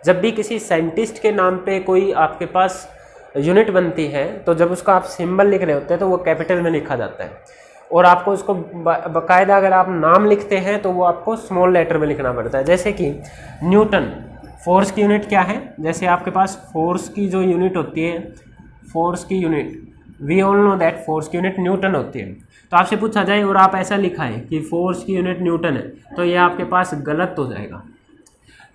जब भी किसी साइंटिस्ट के नाम पे कोई आपके पास यूनिट बनती है, तो जब उसका आप सिंबल लिख रहे होते हैं तो वो कैपिटल में लिखा जाता है। और आपको उसको बाकायदा अगर आप नाम लिखते हैं तो वो आपको स्मॉल लेटर में लिखना पड़ता है। जैसे कि न्यूटन, फोर्स की यूनिट क्या है, जैसे आपके पास फोर्स की जो यूनिट होती है, फोर्स की unit, we all know that force की यूनिट न्यूटन होती है। तो आपसे पूछा जाए और आप ऐसा लिखा है कि फोर्स की यूनिट न्यूटन है, तो ये आपके पास गलत हो जाएगा।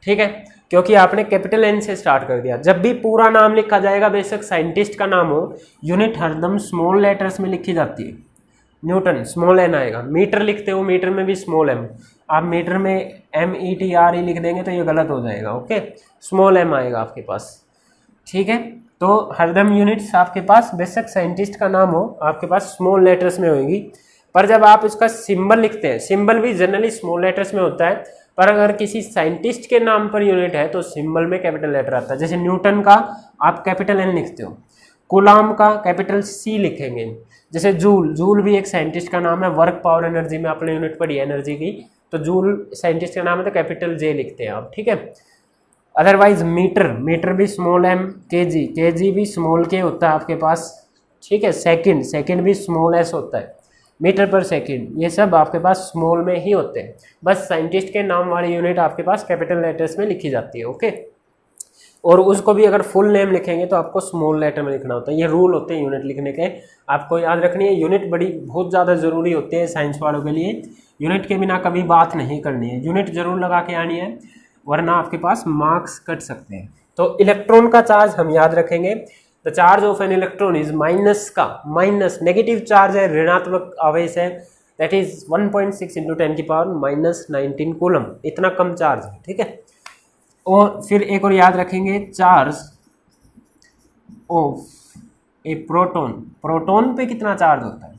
ठीक है, क्योंकि आपने कैपिटल एन से स्टार्ट कर दिया। जब भी पूरा नाम लिखा जाएगा, बेशक साइंटिस्ट का नाम हो, यूनिट हरदम स्मॉल लेटर्स में लिखी जाती है। न्यूटन स्मॉल एन आएगा। मीटर लिखते हो, मीटर में भी स्मॉल एम। आप मीटर में METRE लिख देंगे तो ये गलत हो जाएगा। ओके, स्मॉल एम आएगा आपके पास। ठीक है, तो हरदम यूनिट्स आपके पास, बेशक साइंटिस्ट का नाम हो, आपके पास स्मॉल लेटर्स में होगी। पर जब आप इसका सिंबल लिखते हैं, सिंबल भी जनरली स्मॉल लेटर्स में होता है, पर अगर किसी साइंटिस्ट के नाम पर यूनिट है तो सिंबल में कैपिटल लेटर आता है। जैसे न्यूटन का आप कैपिटल N लिखते हो, कूलम का कैपिटल C लिखेंगे। जैसे जूल, जूल भी एक साइंटिस्ट का नाम है। वर्क पावर एनर्जी में आपने यूनिट पढ़ी है एनर्जी की, तो जूल साइंटिस्ट का नाम है तो कैपिटल J लिखते हैं आप। ठीक है, अदरवाइज मीटर, मीटर भी स्मॉल m, केजी, केजी भी स्मॉल के होता है आपके पास। ठीक है, सेकंड, सेकंड भी स्मॉल s होता है, मीटर पर सेकंड, ये सब आपके पास स्मॉल में ही होते हैं। बस साइंटिस्ट के नाम वाली यूनिट आपके पास कैपिटल लेटर्स में लिखी जाती है। ओके, और उसको भी अगर फुल नेम लिखेंगे तो आपको स्मॉल लेटर में लिखना होता है। ये रूल होते हैं यूनिट लिखने के, आपको याद रखनी है। यूनिट बड़ी बहुत ज़्यादा ज़रूरी होती है साइंस वालों के लिए। यूनिट के बिना कभी बात नहीं करनी है, यूनिट जरूर लगा के आनी है, वरना आपके पास मार्क्स कट सकते हैं। तो इलेक्ट्रॉन का चार्ज हम याद रखेंगे, the charge of N electron is minus का माइनस नेगेटिव चार्ज है, ऋणात्मक आवेश है, दैट इज 1.6 इंटू 10 की पावर माइनस 19 कूलम, इतना कम चार्ज है। ठीक है, और फिर एक और याद रखेंगे, charge of A proton, proton पे कितना चार्ज होता है,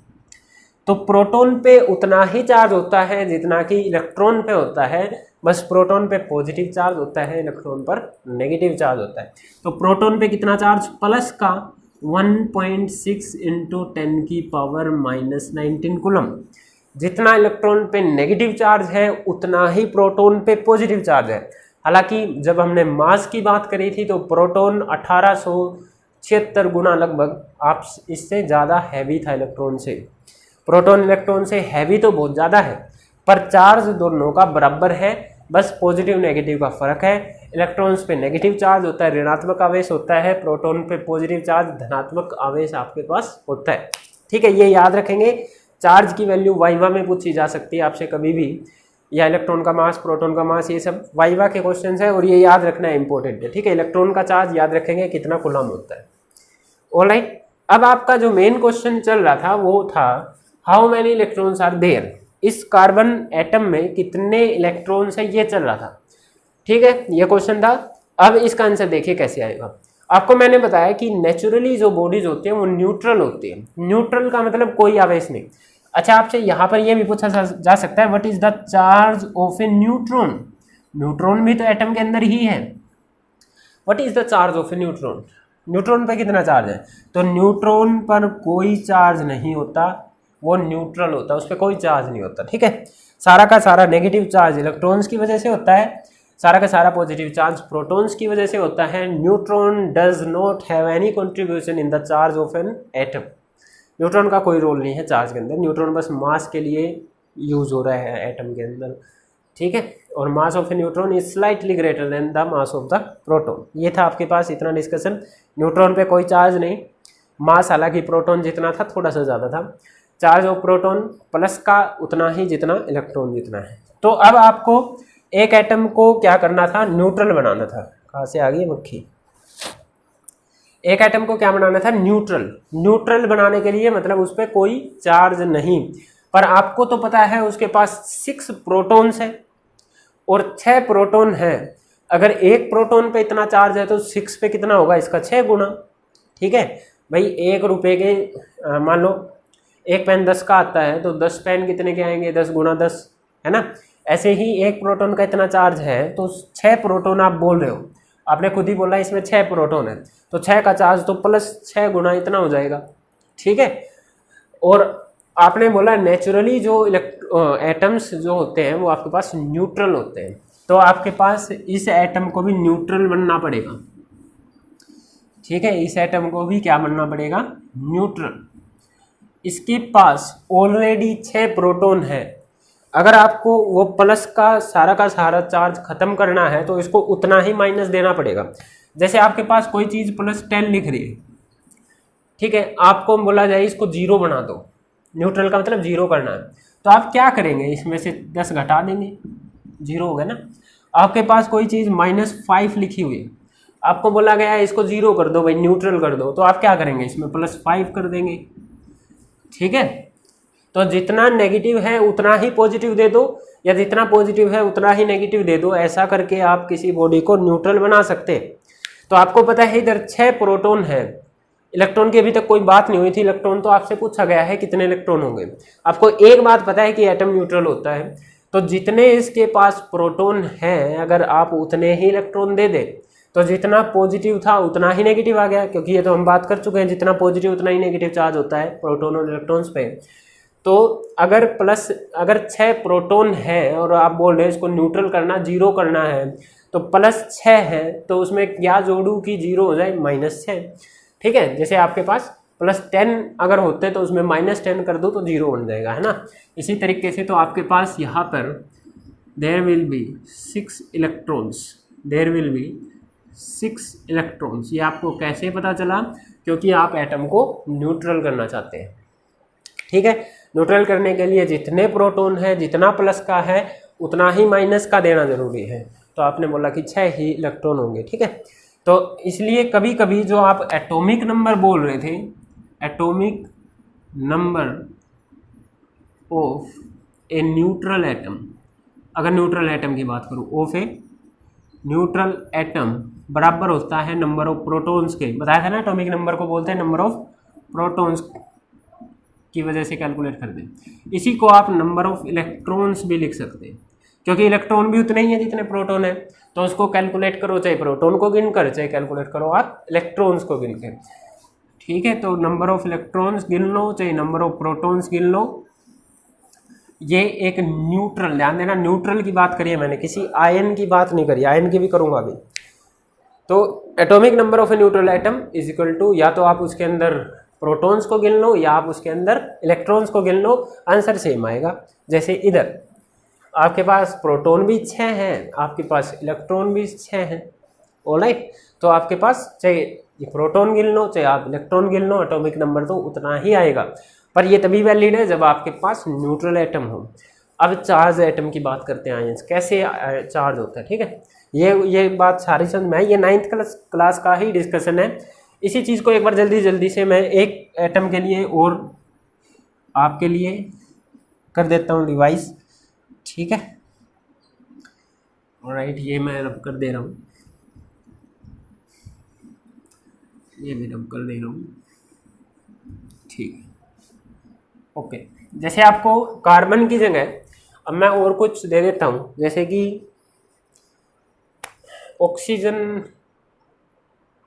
तो प्रोटॉन पे उतना ही चार्ज होता है जितना कि इलेक्ट्रॉन पे होता है, बस प्रोटॉन पे पॉजिटिव चार्ज होता है, इलेक्ट्रॉन पर नेगेटिव चार्ज होता है। तो प्रोटॉन पे कितना चार्ज, प्लस का 1.6 इंटू 10 की पावर माइनस 19 कूलम। जितना इलेक्ट्रॉन पे नेगेटिव चार्ज है उतना ही प्रोटॉन पे पॉजिटिव चार्ज है। हालांकि जब हमने मास की बात करी थी तो प्रोटॉन 1876 गुना लगभग आप इससे ज़्यादा हैवी था इलेक्ट्रॉन से। प्रोटॉन इलेक्ट्रॉन से हैवी तो बहुत ज़्यादा है, पर चार्ज दोनों का बराबर है, बस पॉजिटिव नेगेटिव का फर्क है। इलेक्ट्रॉन्स पे नेगेटिव चार्ज होता है, ऋणात्मक आवेश होता है, प्रोटॉन पे पॉजिटिव चार्ज धनात्मक आवेश आपके पास होता है। ठीक है, ये याद रखेंगे। चार्ज की वैल्यू वाइवा में पूछी जा सकती है आपसे कभी भी, या इलेक्ट्रॉन का मास, प्रोटॉन का मास, ये सब वाइवा के क्वेश्चन है और ये याद रखना इंपॉर्टेंट है। ठीक है, इलेक्ट्रॉन का चार्ज याद रखेंगे कितना कूलम होता है। ऑलराइट, अब आपका जो मेन क्वेश्चन चल रहा था वो था how many electrons are there, इस कार्बन एटम में कितने इलेक्ट्रॉन्स है, ये चल रहा था। ठीक है, ये क्वेश्चन था। अब इसका आंसर देखिए कैसे आएगा। आपको मैंने बताया कि नेचुरली जो बॉडीज होती हैं वो न्यूट्रल होती है। न्यूट्रल का मतलब कोई आवेश नहीं। अच्छा, आपसे यहाँ पर यह भी पूछा जा सकता है what is the charge of A neutron, neutron भी तो एटम के अंदर ही है। What is the charge of A neutron, neutron पे कितना चार्ज है, तो न्यूट्रॉन पर कोई चार्ज नहीं होता, वो न्यूट्रल होता है, उस पर कोई चार्ज नहीं होता। ठीक है, सारा का सारा नेगेटिव चार्ज इलेक्ट्रॉन्स की वजह से होता है, सारा का सारा पॉजिटिव चार्ज प्रोटॉन्स की वजह से होता है। Neutron does not have any contribution in the charge of an atom, neutron का कोई रोल नहीं है चार्ज के अंदर, न्यूट्रॉन बस मास के लिए यूज हो रहा है एटम के अंदर। ठीक है, और mass of A neutron is slightly greater than the mass of the proton. ये था आपके पास इतना डिस्कशन। न्यूट्रॉन पे कोई चार्ज नहीं, मास हालांकि प्रोटॉन जितना था थोड़ा सा ज़्यादा था, चार्ज ऑफ प्रोटॉन प्लस का उतना ही जितना इलेक्ट्रॉन जितना है। तो अब आपको एक एटम को क्या करना था, न्यूट्रल बनाना था। कहाँ से आ गई मक्खी, एक एटम को क्या बनाना था, न्यूट्रल। न्यूट्रल बनाने के लिए मतलब उस पर कोई चार्ज नहीं, पर आपको तो पता है उसके पास 6 प्रोटॉन्स है और 6 प्रोटॉन है। अगर एक प्रोटॉन पे इतना चार्ज है तो 6 पे कितना होगा, इसका 6 गुना। ठीक है भाई, 1 रुपये के मान लो एक पेन 10 का आता है तो 10 पेन कितने के आएंगे, 10 गुना 10, है ना। ऐसे ही एक प्रोटॉन का इतना चार्ज है तो 6 प्रोटॉन आप बोल रहे हो, आपने खुद ही बोला इसमें 6 प्रोटॉन है, तो 6 का चार्ज तो प्लस 6 गुना इतना हो जाएगा। ठीक है, और आपने बोला नेचुरली जो एटम्स जो होते हैं वो आपके पास न्यूट्रल होते हैं, तो आपके पास इस एटम को भी न्यूट्रल बनना पड़ेगा। ठीक है, इस एटम को भी क्या बनना पड़ेगा, न्यूट्रल। इसके पास ऑलरेडी 6 प्रोटॉन है, अगर आपको वो प्लस का सारा चार्ज खत्म करना है तो इसको उतना ही माइनस देना पड़ेगा। जैसे आपके पास कोई चीज़ प्लस 10 लिख रही है, ठीक है, आपको बोला जाए इसको 0 बना दो, न्यूट्रल का मतलब 0 करना है, तो आप क्या करेंगे, इसमें से 10 घटा देंगे, 0 हो गया ना। आपके पास कोई चीज़ -5 लिखी हुई है, आपको बोला गया है इसको 0 कर दो भाई, न्यूट्रल कर दो, तो आप क्या करेंगे, इसमें +5 कर देंगे। ठीक है, तो जितना नेगेटिव है उतना ही पॉजिटिव दे दो, या जितना पॉजिटिव है उतना ही नेगेटिव दे दो, ऐसा करके आप किसी बॉडी को न्यूट्रल बना सकते हैं। तो आपको पता है इधर 6 प्रोटॉन है, इलेक्ट्रॉन की अभी तक कोई बात नहीं हुई थी, इलेक्ट्रॉन तो आपसे पूछा गया है कितने इलेक्ट्रॉन होंगे। आपको एक बात पता है कि एटम न्यूट्रल होता है, तो जितने इसके पास प्रोटॉन हैं अगर आप उतने ही इलेक्ट्रॉन दे दे, तो जितना पॉजिटिव था उतना ही नेगेटिव आ गया, क्योंकि ये तो हम बात कर चुके हैं, जितना पॉजिटिव उतना ही नेगेटिव चार्ज होता है प्रोटॉन और इलेक्ट्रॉन्स पे। तो अगर 6 प्रोटॉन है और आप बोल रहे हैं इसको न्यूट्रल करना, 0 करना है, तो +6 है, तो उसमें क्या जोड़ूं कि 0 हो जाए, -6। ठीक है, जैसे आपके पास +10 अगर होते तो उसमें -10 कर दो तो 0 बन जाएगा, है ना। इसी तरीके से तो आपके पास यहाँ पर there will be 6 electrons, there will be 6 electrons. ये आपको कैसे पता चला, क्योंकि आप एटम को न्यूट्रल करना चाहते हैं। ठीक है, न्यूट्रल करने के लिए जितने प्रोटॉन है, जितना प्लस का है उतना ही माइनस का देना जरूरी है, तो आपने बोला कि 6 ही इलेक्ट्रॉन होंगे। ठीक है, तो इसलिए कभी कभी जो आप एटॉमिक नंबर बोल रहे थे, atomic number of a neutral atom, अगर न्यूट्रल एटम की बात करूँ, ऑफ ए न्यूट्रल एटम बराबर होता है नंबर ऑफ प्रोटॉन्स के, बताया था ना एटॉमिक नंबर को बोलते हैं नंबर ऑफ प्रोटॉन्स की वजह से कैलकुलेट कर दें। इसी को आप नंबर ऑफ इलेक्ट्रॉन्स भी लिख सकते हैं, क्योंकि इलेक्ट्रॉन भी उतने ही है जितने प्रोटॉन है, तो उसको कैलकुलेट करो, चाहे प्रोटॉन को गिन कर, चाहे कैलकुलेट करो आप इलेक्ट्रॉन्स को गिन के। ठीक है, तो नंबर ऑफ इलेक्ट्रॉन्स गिन लो, चाहे नंबर ऑफ प्रोटॉन्स गिन लो, ये एक न्यूट्रल, ध्यान देना न्यूट्रल की बात करी है मैंने, किसी आयन की बात नहीं करी, आयन की भी करूंगा अभी। तो atomic number of a neutral atom is equal to, या तो आप उसके अंदर प्रोटॉन्स को गिन लो या आप उसके अंदर इलेक्ट्रॉन्स को गिन लो, आंसर सेम आएगा। जैसे इधर आपके पास प्रोटॉन भी 6 हैं, आपके पास इलेक्ट्रॉन भी 6 हैं, ऑलराइट। तो आपके पास चाहे प्रोटॉन गिन लो चाहे आप इलेक्ट्रॉन गिन लो, एटॉमिक नंबर तो उतना ही आएगा, पर ये तभी वैलिड है जब आपके पास न्यूट्रल एटम हो। अब चार्ज एटम की बात करते हैं, आयंस कैसे चार्ज होता है। ठीक है, ये बात सारी समझ में आई, ये 9th क्लास का ही डिस्कशन है। इसी चीज़ को एक बार जल्दी से मैं एक एटम के लिए और आपके लिए कर देता हूँ रिवाइज। ठीक है, ऑलराइट, ये मैं रब कर दे रहा हूँ, ये भी रब कर दे रहा हूँ। ठीक है, ओके। जैसे आपको कार्बन की जगह अब मैं और कुछ दे देता हूँ, जैसे कि ऑक्सीजन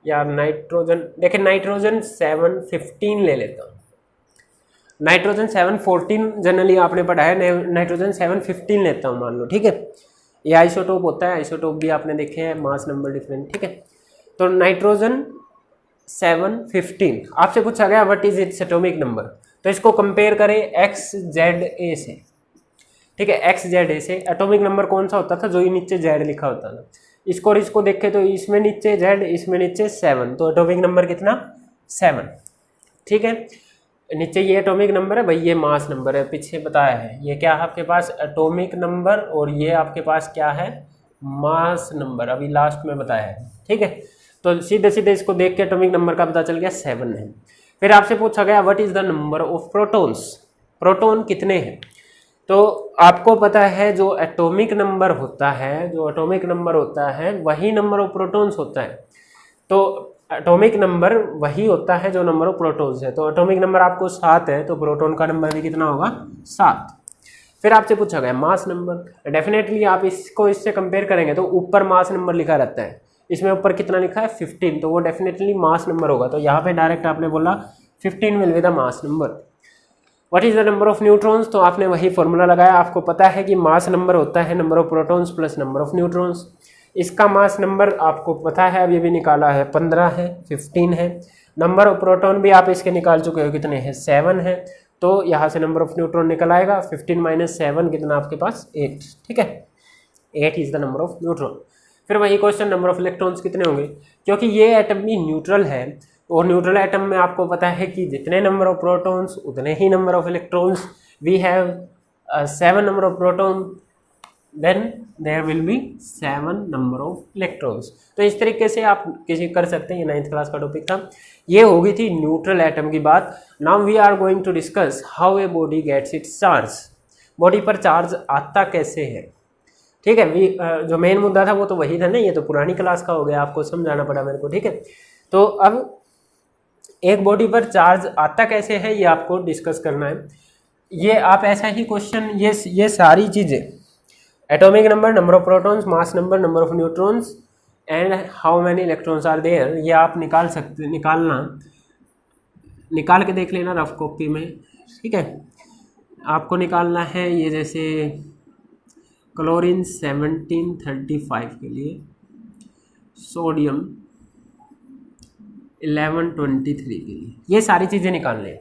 या नाइट्रोजन। देखिए नाइट्रोजन 715 ले लेता हूँ, नाइट्रोजन 714 जनरली आपने पढ़ा है, नाइट्रोजन 715 लेता हूँ मान लो। ठीक है, ये आइसोटोप होता है, आइसोटोप भी आपने देखे हैं, मास नंबर डिफरेंट। ठीक है, तो नाइट्रोजन 715 आपसे पूछा गया what is its atomic number, तो इसको कंपेयर करें XZA से। ठीक है, XZA से एटॉमिक नंबर कौन सा होता था, जो ये नीचे Z लिखा होता था। इसको और इसको देखें तो इसमें नीचे Z, इसमें नीचे 7, तो एटॉमिक नंबर कितना 7। ठीक है, नीचे ये एटॉमिक नंबर है भाई, ये मास नंबर है, पीछे बताया है। ये क्या है आपके पास एटॉमिक नंबर, और ये आपके पास क्या है मास नंबर, अभी लास्ट में बताया है। ठीक है, तो सीधे सीधे इसको देख के एटॉमिक नंबर का पता चल गया 7 है। फिर आपसे पूछा गया what is the number of protons, proton कितने हैं। तो आपको पता है जो एटॉमिक नंबर होता है, जो एटॉमिक नंबर होता है वही नंबर ऑफ प्रोटॉन्स होता है। तो एटॉमिक नंबर वही होता है जो नंबर ऑफ प्रोटॉन्स है। तो एटॉमिक नंबर आपको 7 है, तो प्रोटॉन का नंबर भी कितना होगा 7। फिर आपसे पूछा गया मास नंबर, डेफिनेटली आप इसको इससे कंपेयर करेंगे तो ऊपर मास नंबर लिखा रहता है, इसमें ऊपर कितना लिखा है 15, तो वो डेफिनेटली मास नंबर होगा। तो यहाँ पे डायरेक्ट आपने बोला 15 will be the mass number. What is the number of neutrons, तो आपने वही फॉर्मूला लगाया। आपको पता है कि मास नंबर होता है number of protons plus number of neutrons. इसका मास नंबर आपको पता है, अब ये भी निकाला है, 15 है, 15 है। नंबर ऑफ प्रोटॉन भी आप इसके निकाल चुके हो, कितने हैं 7 है। तो यहाँ से नंबर ऑफ न्यूट्रॉन निकल आएगा, 15 - 7 कितना आपके पास 8। ठीक है, 8 is the number of neutron. फिर वही क्वेश्चन नंबर ऑफ इलेक्ट्रॉन्स कितने होंगे, क्योंकि ये एटम भी न्यूट्रल है, और न्यूट्रल एटम में आपको पता है कि जितने नंबर ऑफ प्रोटॉन्स उतने ही number of electrons. We have 7 number of proton, then there will be 7 number of electrons. तो इस तरीके से आप किसी कर सकते हैं, ये 9th क्लास का टॉपिक था। ये हो गई थी न्यूट्रल एटम की बात। Now we are going to discuss how a body gets its charge, body पर चार्ज आता कैसे है। ठीक है, जो मेन मुद्दा था वो तो वही था ना, ये तो पुरानी क्लास का हो गया, आपको समझाना पड़ा मेरे को। ठीक है, तो अब एक बॉडी पर चार्ज आता कैसे है ये आपको डिस्कस करना है। ये आप ऐसा ही क्वेश्चन, ये सारी चीज़ें atomic number, number of protons, mass number, number of neutrons and how many electrons are there, ये आप निकाल के देख लेना रफ कॉपी में। ठीक है, आपको निकालना है ये, जैसे क्लोरीन 1735 के लिए, सोडियम 1123 के लिए, ये सारी चीज़ें निकालने हैं।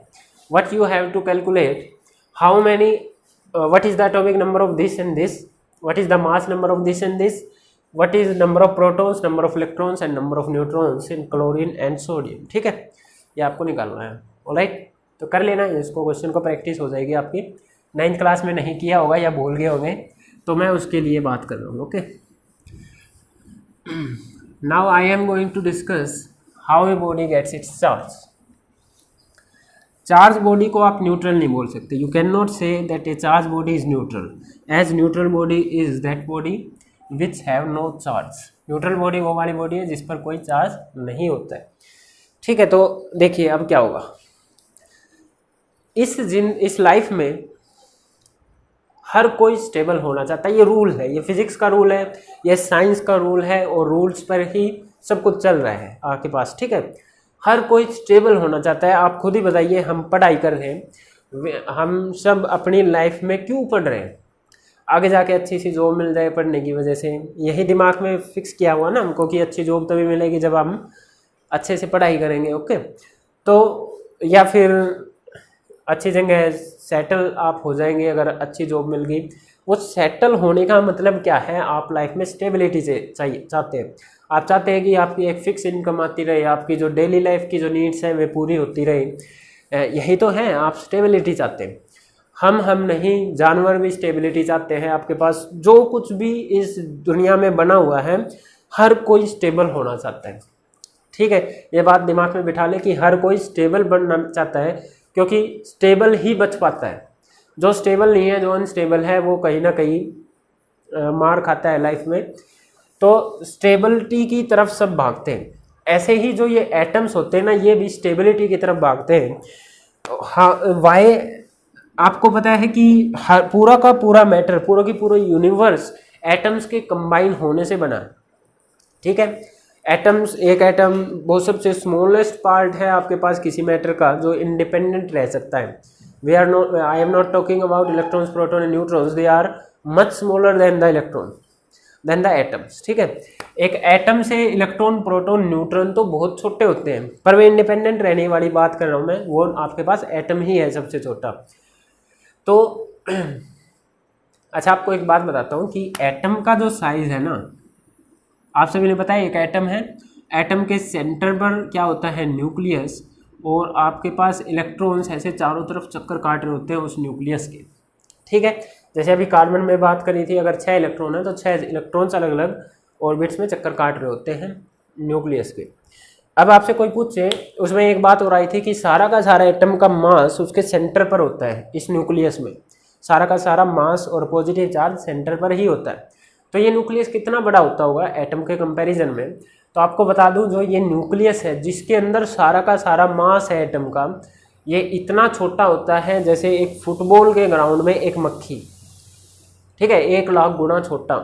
What you have to calculate how many, what is the atomic number of this and this, what is the mass number of this and this, what is number of protons, number of electrons and number of neutrons in chlorine and sodium. ठीक है, ये आपको निकालना है। Alright, तो कर लेना इसको, क्वेश्चन को प्रैक्टिस हो जाएगी आपकी। 9th क्लास में नहीं किया होगा या भूल गए होंगे, तो मैं उसके लिए बात कर रहा हूँ। Okay, now I am going to discuss how a body gets its charge. Charge body को आप न्यूट्रल नहीं बोल सकते। You can not say that a charge body is neutral, as neutral body is that body which have no charge. Neutral body वो वाली body है जिस पर कोई चार्ज नहीं होता है। ठीक है, तो देखिए अब क्या होगा। इस लाइफ में हर कोई स्टेबल होना चाहता है, ये रूल है, ये फिजिक्स का रूल है, ये साइंस का रूल है, और रूल्स पर ही सब कुछ चल रहा है आपके पास। ठीक है, हर कोई स्टेबल होना चाहता है। आप खुद ही बताइए, हम पढ़ाई कर रहे हैं, हम सब अपनी लाइफ में क्यों पढ़ रहे हैं? आगे जाके अच्छी सी जॉब मिल जाए पढ़ने की वजह से, यही दिमाग में फिक्स किया हुआ ना हमको कि अच्छी जॉब तभी मिलेगी जब हम अच्छे से पढ़ाई करेंगे। ओके, तो या फिर अच्छी जगह सेटल आप हो जाएंगे अगर अच्छी जॉब मिल गई। वो सेटल होने का मतलब क्या है? आप लाइफ में स्टेबिलिटी से चाहते हैं। आप चाहते हैं कि आपकी एक फिक्स इनकम आती रहे, आपकी जो डेली लाइफ की जो नीड्स हैं वे पूरी होती रहे। यही तो है, आप स्टेबिलिटी चाहते हैं। हम नहीं, जानवर भी स्टेबिलिटी चाहते हैं। आपके पास जो कुछ भी इस दुनिया में बना हुआ है, हर कोई स्टेबल होना चाहता है। ठीक है, ये बात दिमाग में बिठा ले कि हर कोई स्टेबल बनना चाहता है, क्योंकि स्टेबल ही बच पाता है। जो स्टेबल नहीं है, जो अनस्टेबल है, वो कहीं ना कहीं मार खाता है लाइफ में। तो स्टेबिलिटी की तरफ सब भागते हैं। ऐसे ही जो ये एटम्स होते हैं ना, ये भी स्टेबिलिटी की तरफ भागते हैं। हाँ, वाई आपको पता है कि पूरा का पूरा मैटर, पूरा की पूरा यूनिवर्स एटम्स के कंबाइन होने से बना है। ठीक है, एटम्स, एक एटम वो सबसे स्मॉलेस्ट पार्ट है आपके पास किसी मैटर का जो इंडिपेंडेंट रह सकता है। I am not talking about electrons, proton and neutrons, they are much smaller than the electron than the atoms. ठीक है, एक एटम से इलेक्ट्रॉन, प्रोटॉन, न्यूट्रॉन तो बहुत छोटे होते हैं, पर वे इंडिपेंडेंट रहने वाली बात कर रहा हूँ मैं, वो आपके पास एटम ही है सबसे छोटा। तो अच्छा, आपको एक बात बताता हूँ कि एटम का जो साइज है ना, आप सभी ने पता है एक एटम है, एटम के सेंटर पर क्या होता है? न्यूक्लियस, और आपके पास इलेक्ट्रॉन्स ऐसे चारों तरफ चक्कर काट रहे होते हैं उस न्यूक्लियस के। ठीक है, जैसे अभी कार्बन में बात करी थी, अगर 6 इलेक्ट्रॉन है तो 6 इलेक्ट्रॉन्स अलग अलग ऑर्बिट्स में चक्कर काट रहे होते हैं न्यूक्लियस के। अब आपसे कोई पूछे, उसमें एक बात हो रही थी कि सारा का सारा एटम का मास उसके सेंटर पर होता है। इस न्यूक्लियस में सारा का सारा मास और पॉजिटिव चार्ज सेंटर पर ही होता है। तो ये न्यूक्लियस कितना बड़ा होता होगा एटम के कंपैरिजन में? तो आपको बता दूं, जो ये न्यूक्लियस है जिसके अंदर सारा का सारा मास है एटम का, ये इतना छोटा होता है जैसे एक फुटबॉल के ग्राउंड में एक मक्खी। ठीक है, 1 लाख गुना छोटा।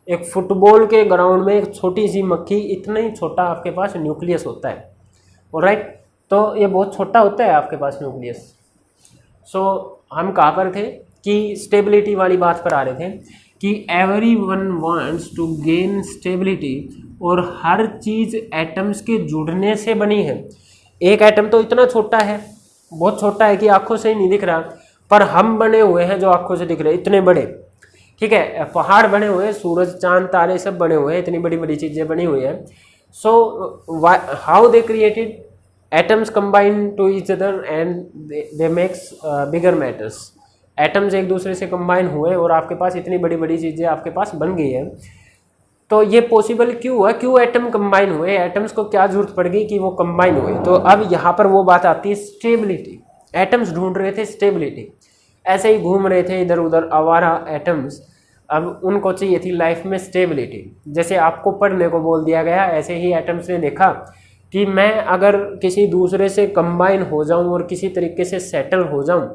एक फुटबॉल के ग्राउंड में एक छोटी सी मक्खी, इतना ही छोटा आपके पास न्यूक्लियस होता है। ऑलराइट, तो ये बहुत छोटा होता है आपके पास न्यूक्लियस। सो हम कहाँ पर थे कि स्टेबिलिटी वाली बात पर आ रहे थे कि everyone wants to gain stability, और हर चीज़ एटम्स के जुड़ने से बनी है। एक एटम तो इतना छोटा है, बहुत छोटा है कि आंखों से ही नहीं दिख रहा, पर हम बने हुए हैं जो आंखों से दिख रहे हैं, इतने बड़े। ठीक है, पहाड़ बने हुए हैं, सूरज, चांद, तारे सब बने हुए हैं, इतनी बड़ी बड़ी चीज़ें बनी हुई हैं। So how they created? Atoms combine to each other and they makes bigger matters. Atoms एक दूसरे से कंबाइन हुए और आपके पास इतनी बड़ी बड़ी चीज़ें आपके पास बन गई है। तो ये पॉसिबल क्यों हुआ? क्यों एटम कंबाइन हुए? एटम्स को क्या जरूरत पड़ गई कि वो कंबाइन हुए? तो अब यहाँ पर वो बात आती है स्टेबिलिटी। एटम्स ढूंढ रहे थे स्टेबिलिटी, ऐसे ही घूम रहे थे इधर उधर आवारा एटम्स। अब उनको चाहिए थी लाइफ में स्टेबिलिटी। जैसे आपको पढ़ने को बोल दिया गया, ऐसे ही एटम्स ने देखा कि मैं अगर किसी दूसरे से कंबाइन हो जाऊं और किसी तरीके से सेटल हो जाऊं,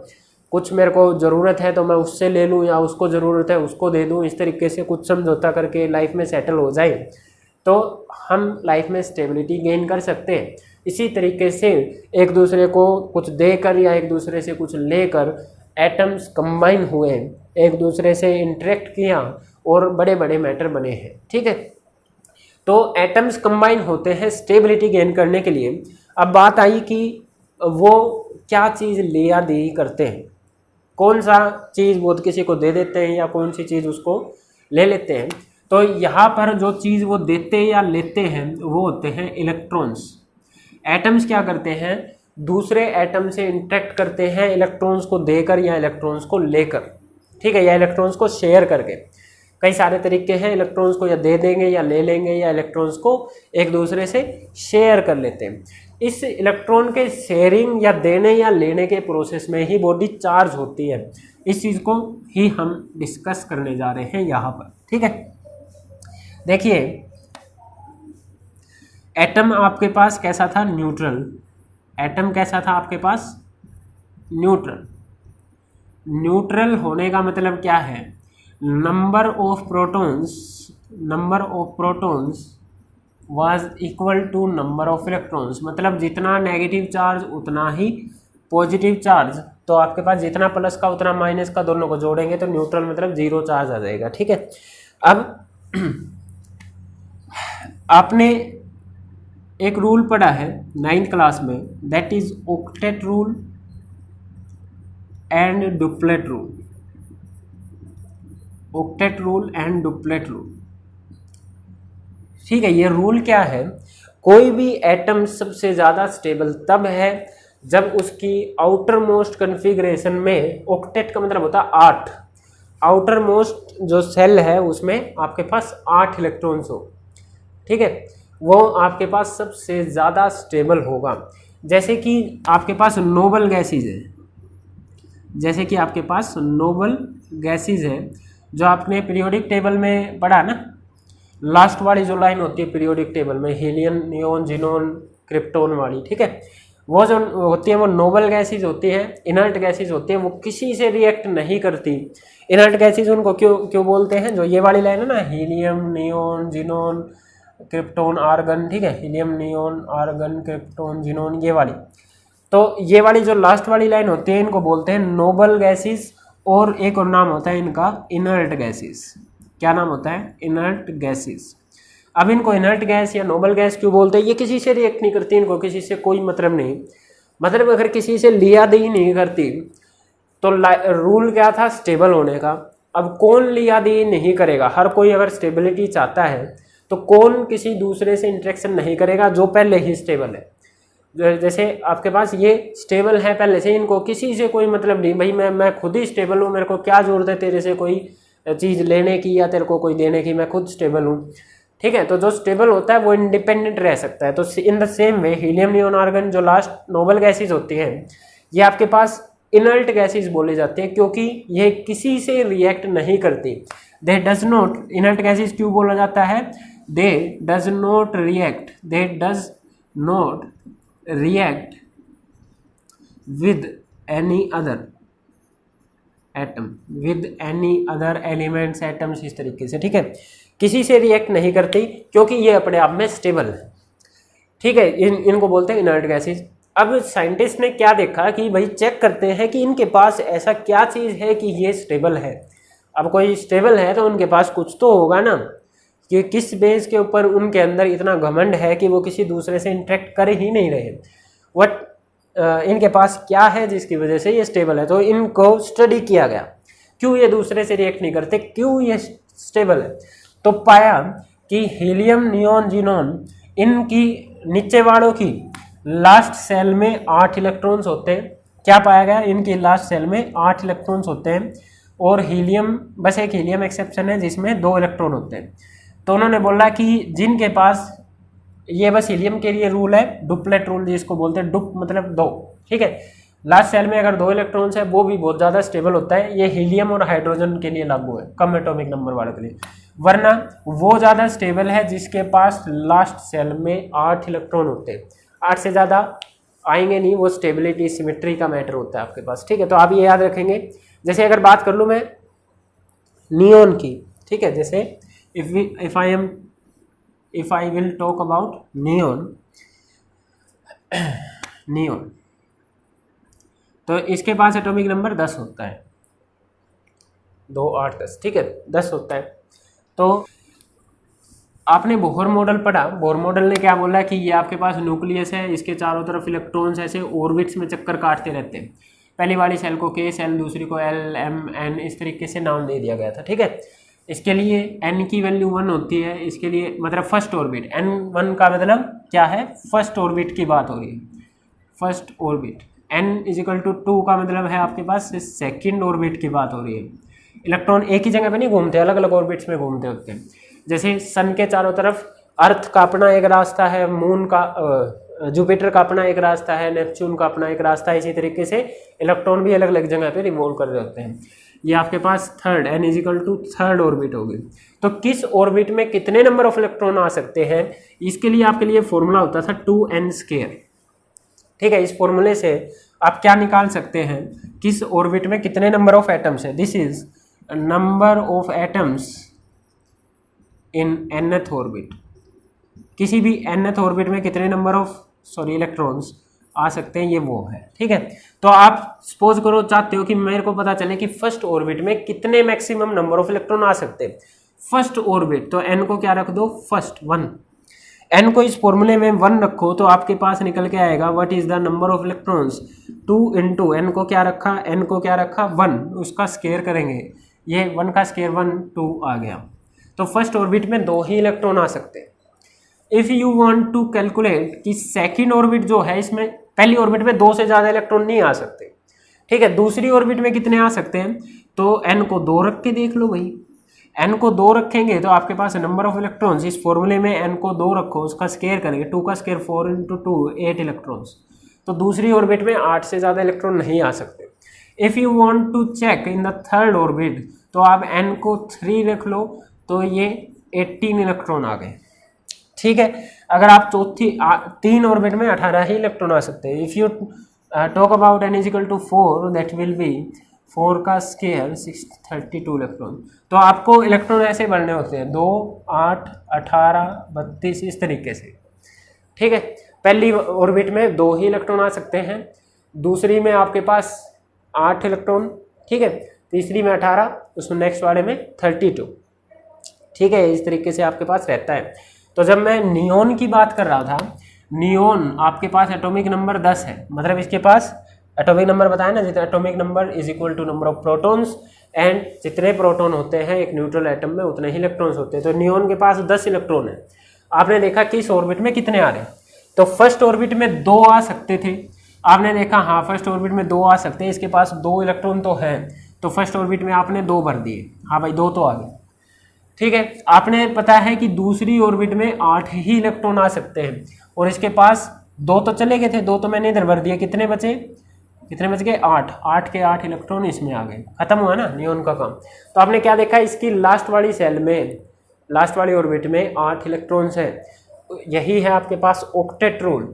कुछ मेरे को ज़रूरत है तो मैं उससे ले लूं, या उसको ज़रूरत है उसको दे दूं, इस तरीके से कुछ समझौता करके लाइफ में सेटल हो जाए, तो हम लाइफ में स्टेबिलिटी गेन कर सकते हैं। इसी तरीके से एक दूसरे को कुछ देकर या एक दूसरे से कुछ लेकर एटम्स कंबाइन हुए, एक दूसरे से इंटरेक्ट किया और बड़े बड़े मैटर बने हैं। ठीक है, तो एटम्स कंबाइन होते हैं स्टेबिलिटी गेन करने के लिए। अब बात आई कि वो क्या चीज़ लिया दी करते हैं, कौन सा चीज़ वो किसी को दे देते हैं या कौन सी चीज़ उसको ले लेते हैं। तो यहाँ पर जो चीज़ वो देते या लेते हैं वो होते हैं इलेक्ट्रॉन्स। एटम्स क्या करते हैं? दूसरे एटम से इंटरेक्ट करते हैं इलेक्ट्रॉन्स को देकर या इलेक्ट्रॉन्स को लेकर। ठीक है, या इलेक्ट्रॉन्स को शेयर करके। कई सारे तरीके हैं, इलेक्ट्रॉन्स को या दे देंगे या ले लेंगे या इलेक्ट्रॉन्स को एक दूसरे से शेयर कर लेते हैं। इस इलेक्ट्रॉन के शेयरिंग या देने या लेने के प्रोसेस में ही बॉडी चार्ज होती है। इस चीज़ को ही हम डिस्कस करने जा रहे हैं यहाँ पर, ठीक है। देखिए एटम आपके पास कैसा था, न्यूट्रल। एटम कैसा था आपके पास, न्यूट्रल। न्यूट्रल होने का मतलब क्या है, number of protons was equal to number of electrons. मतलब जितना नेगेटिव चार्ज उतना ही पॉजिटिव चार्ज, तो आपके पास जितना प्लस का उतना माइनस का, दोनों को जोड़ेंगे तो न्यूट्रल मतलब जीरो चार्ज आ जाएगा, ठीक है। अब आपने एक रूल पढ़ा है 9th क्लास में, that is octet rule and duplet rule. Octet rule and duplet rule, ठीक है। ये रूल क्या है, कोई भी एटम सबसे ज़्यादा स्टेबल तब है जब उसकी आउटर मोस्ट कन्फिग्रेशन में, ऑक्टेट का मतलब होता है 8, आउटर मोस्ट जो सेल है उसमें आपके पास 8 इलेक्ट्रॉन्स हो, ठीक है, वो आपके पास सबसे ज़्यादा स्टेबल होगा। जैसे कि आपके पास नोबल गैसेज है, जैसे कि आपके पास नोबल गैसेज है, जो आपने पीरियोडिक टेबल में पढ़ा ना, लास्ट वाली जो लाइन होती है पीरियोडिक टेबल में, हीलियम, नियोन, जिनोन, क्रिप्टोन वाली, ठीक है, वो जो होती है वो नोबल गैसेज होती है, इनर्ट गैसेज होती है, वो किसी से रिएक्ट नहीं करती। इनर्ट गैसेज उनको क्यों बोलते हैं, जो ये वाली लाइन है ना, helium, neon, xenon, krypton, argon, ठीक है, helium, neon, argon, krypton, xenon, ये वाली, तो ये वाली जो लास्ट वाली लाइन होती है इनको बोलते हैं नोबल गैसेज। और एक और नाम होता है इनका इनर्ट गैसेज। क्या नाम होता है, इनर्ट गैसेज। अब इनको इनर्ट गैस या नोबल गैस क्यों बोलते हैं, ये किसी से रिएक्ट नहीं करती, इनको किसी से कोई मतलब नहीं, मतलब अगर किसी से लिया दी नहीं करती तो रूल क्या था, स्टेबल होने का। अब कौन लिया दी नहीं करेगा, हर कोई अगर स्टेबिलिटी चाहता है तो कौन किसी दूसरे से इंटरेक्शन नहीं करेगा जो पहले ही स्टेबल है। जैसे आपके पास ये स्टेबल है पहले से, इनको किसी से कोई मतलब नहीं, भाई मैं खुद ही स्टेबल हूँ, मेरे को क्या जरूरत है तेरे से कोई चीज़ लेने की या तेरे को कोई देने की, मैं खुद स्टेबल हूँ, ठीक है। तो जो स्टेबल होता है वो इंडिपेंडेंट रह सकता है। तो in the same way helium, neon, argon जो लास्ट नोबल गैसेज होती हैं, ये आपके पास इनर्ट गैसेज बोले जाते हैं क्योंकि ये किसी से रिएक्ट नहीं करती। दे डज नॉट, इनर्ट गैसेज क्यों बोला जाता है, दे does not react with any other atom, with any other elements, atoms, इस तरीके से, ठीक है, किसी से रिएक्ट नहीं करती क्योंकि ये अपने आप में स्टेबल है, ठीक है। इनको बोलते हैं इनर्ट गैसेज। अब साइंटिस्ट ने क्या देखा कि भाई चेक करते हैं कि इनके पास ऐसा क्या चीज़ है कि ये स्टेबल है। अब कोई स्टेबल है तो उनके पास कुछ तो होगा ना, कि किस बेस के ऊपर उनके अंदर इतना घमंड है कि वो किसी दूसरे से इंटरेक्ट कर ही नहीं रहे, वट इनके पास क्या है जिसकी वजह से ये स्टेबल है। तो इनको स्टडी किया गया, क्यों ये दूसरे से रिएक्ट नहीं करते, क्यों ये स्टेबल है। तो पाया कि हीलियम, नियोन, जिनोन, इनकी नीचे वालों की लास्ट सेल में 8 इलेक्ट्रॉन्स होते हैं। क्या पाया गया, इनकी लास्ट सेल में 8 इलेक्ट्रॉन्स होते हैं, और हीलियम, बस एक हीलियम एक्सेप्शन है जिसमें 2 इलेक्ट्रॉन होते हैं। तो उन्होंने बोला कि जिनके पास, ये बस हीलियम के लिए रूल है, डुप्लेट रूल जिसको बोलते हैं, डुप मतलब 2, ठीक है। लास्ट सेल में अगर 2 इलेक्ट्रॉन्स है वो भी बहुत ज़्यादा स्टेबल होता है। ये हीलियम और हाइड्रोजन के लिए लागू है, कम एटॉमिक नंबर वाले के लिए, वरना वो ज़्यादा स्टेबल है जिसके पास लास्ट सेल में 8 इलेक्ट्रॉन होते हैं। 8 से ज़्यादा आएंगे नहीं, वो स्टेबिलिटी, सिमेट्री का मैटर होता है आपके पास, ठीक है। तो आप ये याद रखेंगे। जैसे अगर बात कर लूँ मैं नियोन की, ठीक है, जैसे if I will talk about neon, तो इसके पास एटॉमिक नंबर 10 होता है, 2, 8, 10, ठीक है, 10 होता है। तो आपने बोहर मॉडल पढ़ा, बोहर मॉडल ने क्या बोला कि ये आपके पास न्यूक्लियस है, इसके चारों तरफ इलेक्ट्रॉन्स ऐसे ऑर्बिट्स में चक्कर काटते रहते हैं। पहली वाली सेल को K सेल, दूसरी को L, M, N, इस तरीके से नाम दे दिया गया था, ठीक है। इसके लिए n की वैल्यू 1 होती है, इसके लिए मतलब फर्स्ट ऑर्बिट, n1 का मतलब क्या है, फर्स्ट ऑर्बिट की बात हो रही है, फर्स्ट ऑर्बिट। n = 2 का मतलब है आपके पास सेकेंड ऑर्बिट की बात हो रही है। इलेक्ट्रॉन एक ही जगह पे नहीं घूमते, अलग अलग ऑर्बिट्स में घूमते होते हैं। जैसे सन के चारों तरफ अर्थ का अपना एक रास्ता है, मून का जुपिटर का अपना एक रास्ता है, नेपच्यून का अपना एक रास्ता है, इसी तरीके से इलेक्ट्रॉन भी अलग अलग जगह पे रिवॉल्व कर रहे होते हैं। ये आपके पास थर्ड n = थर्ड ऑर्बिट होगी। तो किस ऑर्बिट में कितने नंबर ऑफ इलेक्ट्रॉन आ सकते हैं, इसके लिए आपके लिए फॉर्मूला होता था 2n²। ठीक है, इस फॉर्मूले से आप क्या निकाल सकते हैं, किस ऑर्बिट में कितने नंबर ऑफ एटम्स है। This is number of atoms in nth orbit. किसी भी nth ऑर्बिट में कितने नंबर ऑफ इलेक्ट्रॉन्स आ सकते हैं, ये वो है। ठीक है, तो आप सपोज करो चाहते हो कि मेरे को पता चले कि फर्स्ट ऑर्बिट में कितने मैक्सिमम नंबर ऑफ इलेक्ट्रॉन आ सकते हैं। फर्स्ट ऑर्बिट, तो n को क्या रख दो, फर्स्ट 1। n को इस फॉर्मूले में 1 रखो तो आपके पास निकल के आएगा what is the number of electrons. 2 × n को क्या रखा, n को क्या रखा 1, उसका स्केयर करेंगे, ये 1 का स्केयर 1 2 आ गया। तो फर्स्ट ऑर्बिट में 2 ही इलेक्ट्रॉन आ सकते हैं। If you want to calculate कि सेकंड ऑर्बिट जो है, इसमें पहली ऑर्बिट में 2 से ज़्यादा इलेक्ट्रॉन नहीं आ सकते। ठीक है, दूसरी ऑर्बिट में कितने आ सकते हैं, तो n को 2 रख के देख लो भाई। n को 2 रखेंगे तो आपके पास नंबर ऑफ इलेक्ट्रॉन्स, इस फॉर्मूले में n को 2 रखो, उसका स्केयर करेंगे, 2 का स्केयर 4 × 2 8 इलेक्ट्रॉन्स। तो दूसरी ऑर्बिट में 8 से ज़्यादा इलेक्ट्रॉन नहीं आ सकते। If you want to check in the third orbit, तो आप n को 3 रख लो, तो ये 18 इलेक्ट्रॉन आ गए। ठीक है, अगर आप चौथी 3 ऑर्बिट में 18 ही इलेक्ट्रॉन आ सकते हैं। If you talk about n = 4, that will be 4 का स्केयर 32 इलेक्ट्रॉन। तो आपको इलेक्ट्रॉन ऐसे बढ़ने होते हैं 2 8 18 32 इस तरीके से। ठीक है, पहली ऑर्बिट में 2 ही इलेक्ट्रॉन आ सकते हैं, दूसरी में आपके पास 8 इलेक्ट्रॉन, ठीक है, तीसरी में 18, उसमें नेक्स्ट वाले में 32। ठीक है, इस तरीके से आपके पास रहता है। तो जब मैं नियोन की बात कर रहा था, नियोन आपके पास एटॉमिक नंबर 10 है, मतलब इसके पास एटॉमिक नंबर बताया ना, जितना atomic number = number of protons, and जितने प्रोटॉन होते हैं एक न्यूट्रल एटम में उतने ही इलेक्ट्रॉन्स होते हैं। तो नियोन के पास 10 इलेक्ट्रॉन है। आपने देखा कि इस ऑर्बिट में कितने आ रहे हैं, तो फर्स्ट ऑर्बिट में 2 आ सकते थे। आपने देखा हाँ फर्स्ट ऑर्बिट में 2 आ सकते हैं, इसके पास 2 इलेक्ट्रॉन तो हैं, तो फर्स्ट ऑर्बिट में आपने 2 भर दिए, हाँ भाई 2 तो आ गए। ठीक है, आपने पता है कि दूसरी ऑर्बिट में 8 ही इलेक्ट्रॉन आ सकते हैं, और इसके पास 2 तो चले गए थे, 2 तो मैंने इधर भर दिए, कितने बचे, कितने बच गए 8, 8 के 8 इलेक्ट्रॉन इसमें आ गए, खत्म हुआ ना नियोन का काम। तो आपने क्या देखा, इसकी लास्ट वाली सेल में, लास्ट वाली ऑर्बिट में 8 इलेक्ट्रॉन्स है। यही है आपके पास ऑक्टेट रूल,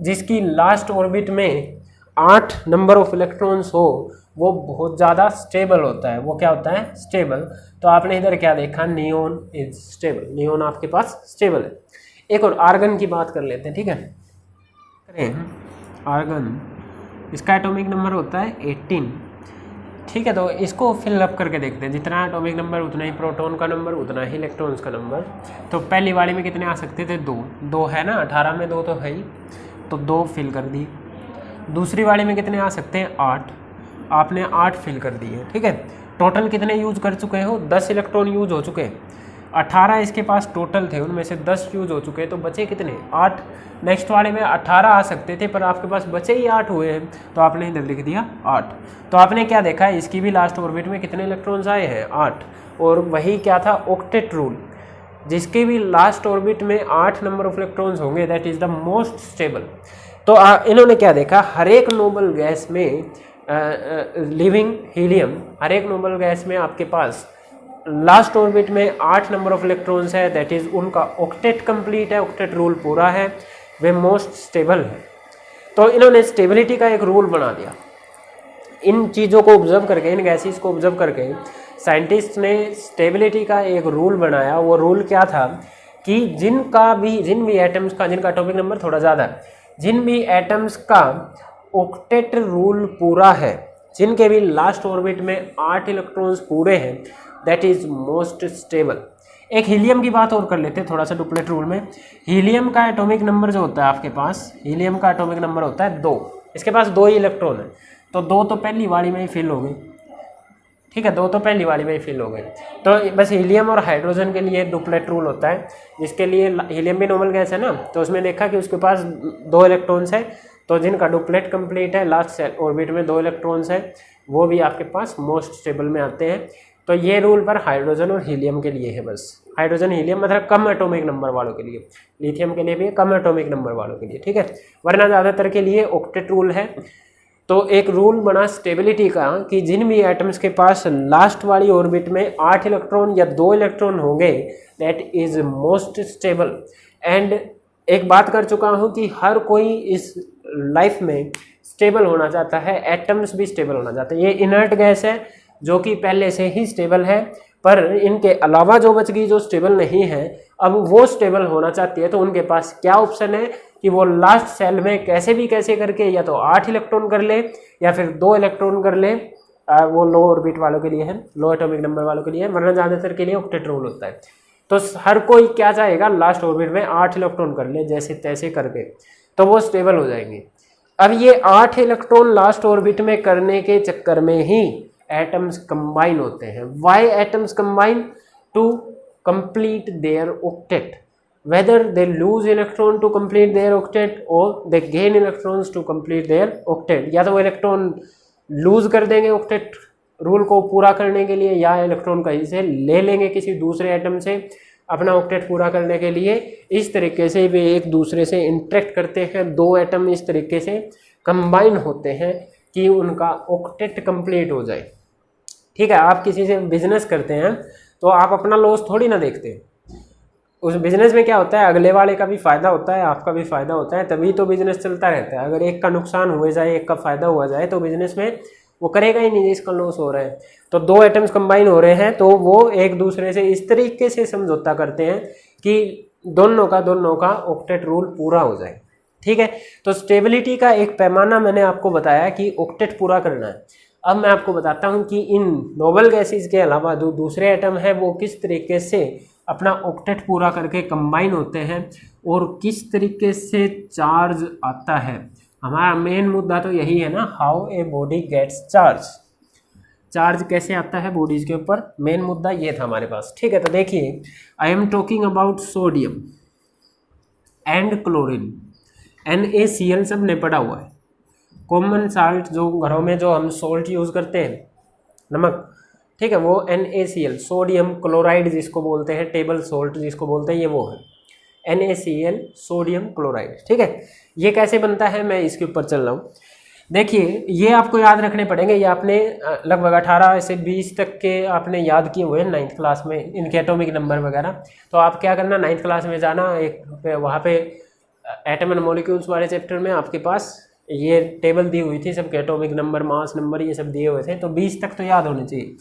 जिसकी लास्ट ऑर्बिट में 8 नंबर ऑफ इलेक्ट्रॉन्स हो वो बहुत ज़्यादा स्टेबल होता है। वो क्या होता है, स्टेबल। तो आपने इधर क्या देखा, नियोन इज स्टेबल, नियोन आपके पास स्टेबल है। एक और आर्गन की बात कर लेते हैं। ठीक है, आर्गन, इसका एटॉमिक नंबर होता है 18। ठीक है, तो इसको फिलअप करके देखते हैं, जितना एटॉमिक नंबर उतना ही प्रोटॉन का नंबर, उतना ही इलेक्ट्रॉन्स का नंबर। तो पहली वाली में कितने आ सकते थे, 2 है ना, 18 में 2 तो है ही, तो 2 फिल कर दी। दूसरी वाली में कितने आ सकते हैं, 8, आपने 8 फिल कर दिए। ठीक है, टोटल कितने यूज कर चुके हो, 10 इलेक्ट्रॉन यूज हो चुके हैं। 18 इसके पास टोटल थे, उनमें से 10 यूज हो चुके हैं, तो बचे कितने, 8। नेक्स्ट वाले में 18 आ सकते थे, पर आपके पास बचे ही 8 हुए हैं, तो आपने इधर लिख दिया 8। तो आपने क्या देखा है, इसकी भी लास्ट ऑर्बिट में कितने इलेक्ट्रॉन्स आए हैं, 8। और वही क्या था, ऑक्टेट रूल, जिसके भी लास्ट ऑर्बिट में 8 नंबर ऑफ इलेक्ट्रॉन्स होंगे, that is the most stable. तो इन्होंने क्या देखा, हर एक नोबल गैस में लिविंग हीलियम, हर एक नोबल गैस में आपके पास लास्ट ऑर्बिट में 8 नंबर ऑफ इलेक्ट्रॉन्स है, दैट इज़ उनका ऑक्टेट कंप्लीट है, ऑक्टेट रूल पूरा है, वे मोस्ट स्टेबल है। तो इन्होंने स्टेबिलिटी का एक रूल बना दिया। इन चीज़ों को ऑब्जर्व करके, इन गैसेस को ऑब्जर्व करके साइंटिस्ट ने स्टेबिलिटी का एक रूल बनाया। वो रूल क्या था कि जिन भी एटम्स का, जिनका एटॉमिक नंबर थोड़ा ज़्यादा है, जिन भी एटम्स का ऑक्टेट रूल पूरा है, जिनके भी लास्ट ऑर्बिट में 8 इलेक्ट्रॉन्स पूरे हैं, दैट इज़ मोस्ट स्टेबल। एक हीलियम की बात और कर लेते हैं थोड़ा सा डुप्लेट रूल में। हीलियम का एटॉमिक नंबर जो होता है आपके पास, हीलियम का एटॉमिक नंबर होता है 2। इसके पास 2 ही इलेक्ट्रॉन है, तो 2 तो पहली वाली में ही फिल हो गई। ठीक है, 2 तो पहली वाली में ही फिल हो गए। तो बस हीलियम और हाइड्रोजन के लिए डुप्लेट रूल होता है, जिसके लिए हीलियम भी नॉर्मल गैस है ना, तो उसमें देखा कि उसके पास 2 इलेक्ट्रॉन्स है, तो जिनका डुप्लेट कंप्लीट है, लास्ट ऑर्बिट में 2 इलेक्ट्रॉन्स है, वो भी आपके पास मोस्ट स्टेबल में आते हैं। तो ये रूल पर हाइड्रोजन और हीलियम के लिए है बस। हाइड्रोजन हीलियम मतलब कम एटॉमिक नंबर वालों के लिए, लिथियम के लिए भी कम एटॉमिक नंबर वालों के लिए, ठीक है। वरना ज़्यादातर के लिए ऑक्टेट रूल है। तो एक रूल बना स्टेबिलिटी का कि जिन भी एटम्स के पास लास्ट वाली ऑर्बिट में 8 इलेक्ट्रॉन या 2 इलेक्ट्रॉन होंगे that is most stable. And एक बात कर चुका हूँ कि हर कोई इस लाइफ में स्टेबल होना चाहता है, एटम्स भी स्टेबल होना चाहते हैं। ये इनर्ट गैस है जो कि पहले से ही स्टेबल है, पर इनके अलावा जो बच गई जो स्टेबल नहीं है, अब वो स्टेबल होना चाहती है। तो उनके पास क्या ऑप्शन है कि वो लास्ट सेल में कैसे भी कैसे करके या तो 8 इलेक्ट्रॉन कर ले या फिर 2 इलेक्ट्रॉन कर ले। वो लो ऑर्बिट वालों के लिए है, लो एटॉमिक नंबर वालों के लिए है, वरना ज़्यादातर के लिए ऑक्टेट रूल होता है। तो हर कोई क्या चाहेगा, लास्ट ऑर्बिट में 8 इलेक्ट्रॉन कर ले जैसे तैसे करके, तो वो स्टेबल हो जाएंगे। अब ये 8 इलेक्ट्रॉन लास्ट ऑर्बिट में करने के चक्कर में ही एटम्स कंबाइन होते हैं। Why atoms combine? To complete their octet, whether they lose electron to complete their octet और they gain electrons to complete their octet. या तो वो इलेक्ट्रॉन लूज कर देंगे ऑक्टेट रूल को पूरा करने के लिए, या इलेक्ट्रॉन कहीं से ले लेंगे किसी दूसरे एटम से अपना ऑक्टेट पूरा करने के लिए। इस तरीके से वे एक दूसरे से इंटरेक्ट करते हैं। 2 एटम इस तरीके से कंबाइन होते हैं कि उनका ऑक्टेट कंप्लीट हो जाए, ठीक है। आप किसी से बिजनेस करते हैं तो आप अपना लॉस थोड़ी ना देखते। उस बिजनेस में क्या होता है, अगले वाले का भी फायदा होता है, आपका भी फायदा होता है, तभी तो बिजनेस चलता रहता है। अगर एक का नुकसान हुए जाए, एक का फायदा हुआ जाए, तो बिजनेस में वो करेगा ही नहीं जिसका लॉस हो रहा है। तो 2 एटम्स कंबाइन हो रहे हैं तो वो एक दूसरे से इस तरीके से समझौता करते हैं कि दोनों का ऑक्टेट रूल पूरा हो जाए, ठीक है। तो स्टेबिलिटी का एक पैमाना मैंने आपको बताया कि ऑक्टेट पूरा करना है। अब मैं आपको बताता हूं कि इन नोबल गैसेस के अलावा जो दूसरे एटम है वो किस तरीके से अपना ऑक्टेट पूरा करके कंबाइन होते हैं और किस तरीके से चार्ज आता है। हमारा मेन मुद्दा तो यही है ना, how a body gets charge, charge कैसे आता है बॉडीज के ऊपर, मेन मुद्दा ये था हमारे पास, ठीक है। तो देखिए, I am talking about sodium and chlorine. NaCl सब ने पढ़ा हुआ है, कॉमन साल्ट जो घरों में जो हम सोल्ट यूज़ करते हैं, नमक, ठीक है, वो NaCl, सोडियम क्लोराइड जिसको बोलते हैं, टेबल सोल्ट जिसको बोलते हैं, ये वो है NaCl, सोडियम क्लोराइड, ठीक है। ये कैसे बनता है मैं इसके ऊपर चल रहा हूँ। देखिए, ये आपको याद रखने पड़ेंगे, ये आपने लगभग 18 से 20 तक के आपने याद किए हुए हैं 9th क्लास में, इनके एटॉमिक नंबर वगैरह। तो आप क्या करना, 9th क्लास में जाना, एक वहाँ पे एटम एंड मॉलिक्यूल्स वाले चैप्टर में आपके पास ये टेबल दी हुई थी, सबके एटॉमिक नंबर, मास नंबर, ये सब दिए हुए थे। तो 20 तक तो याद होने चाहिए।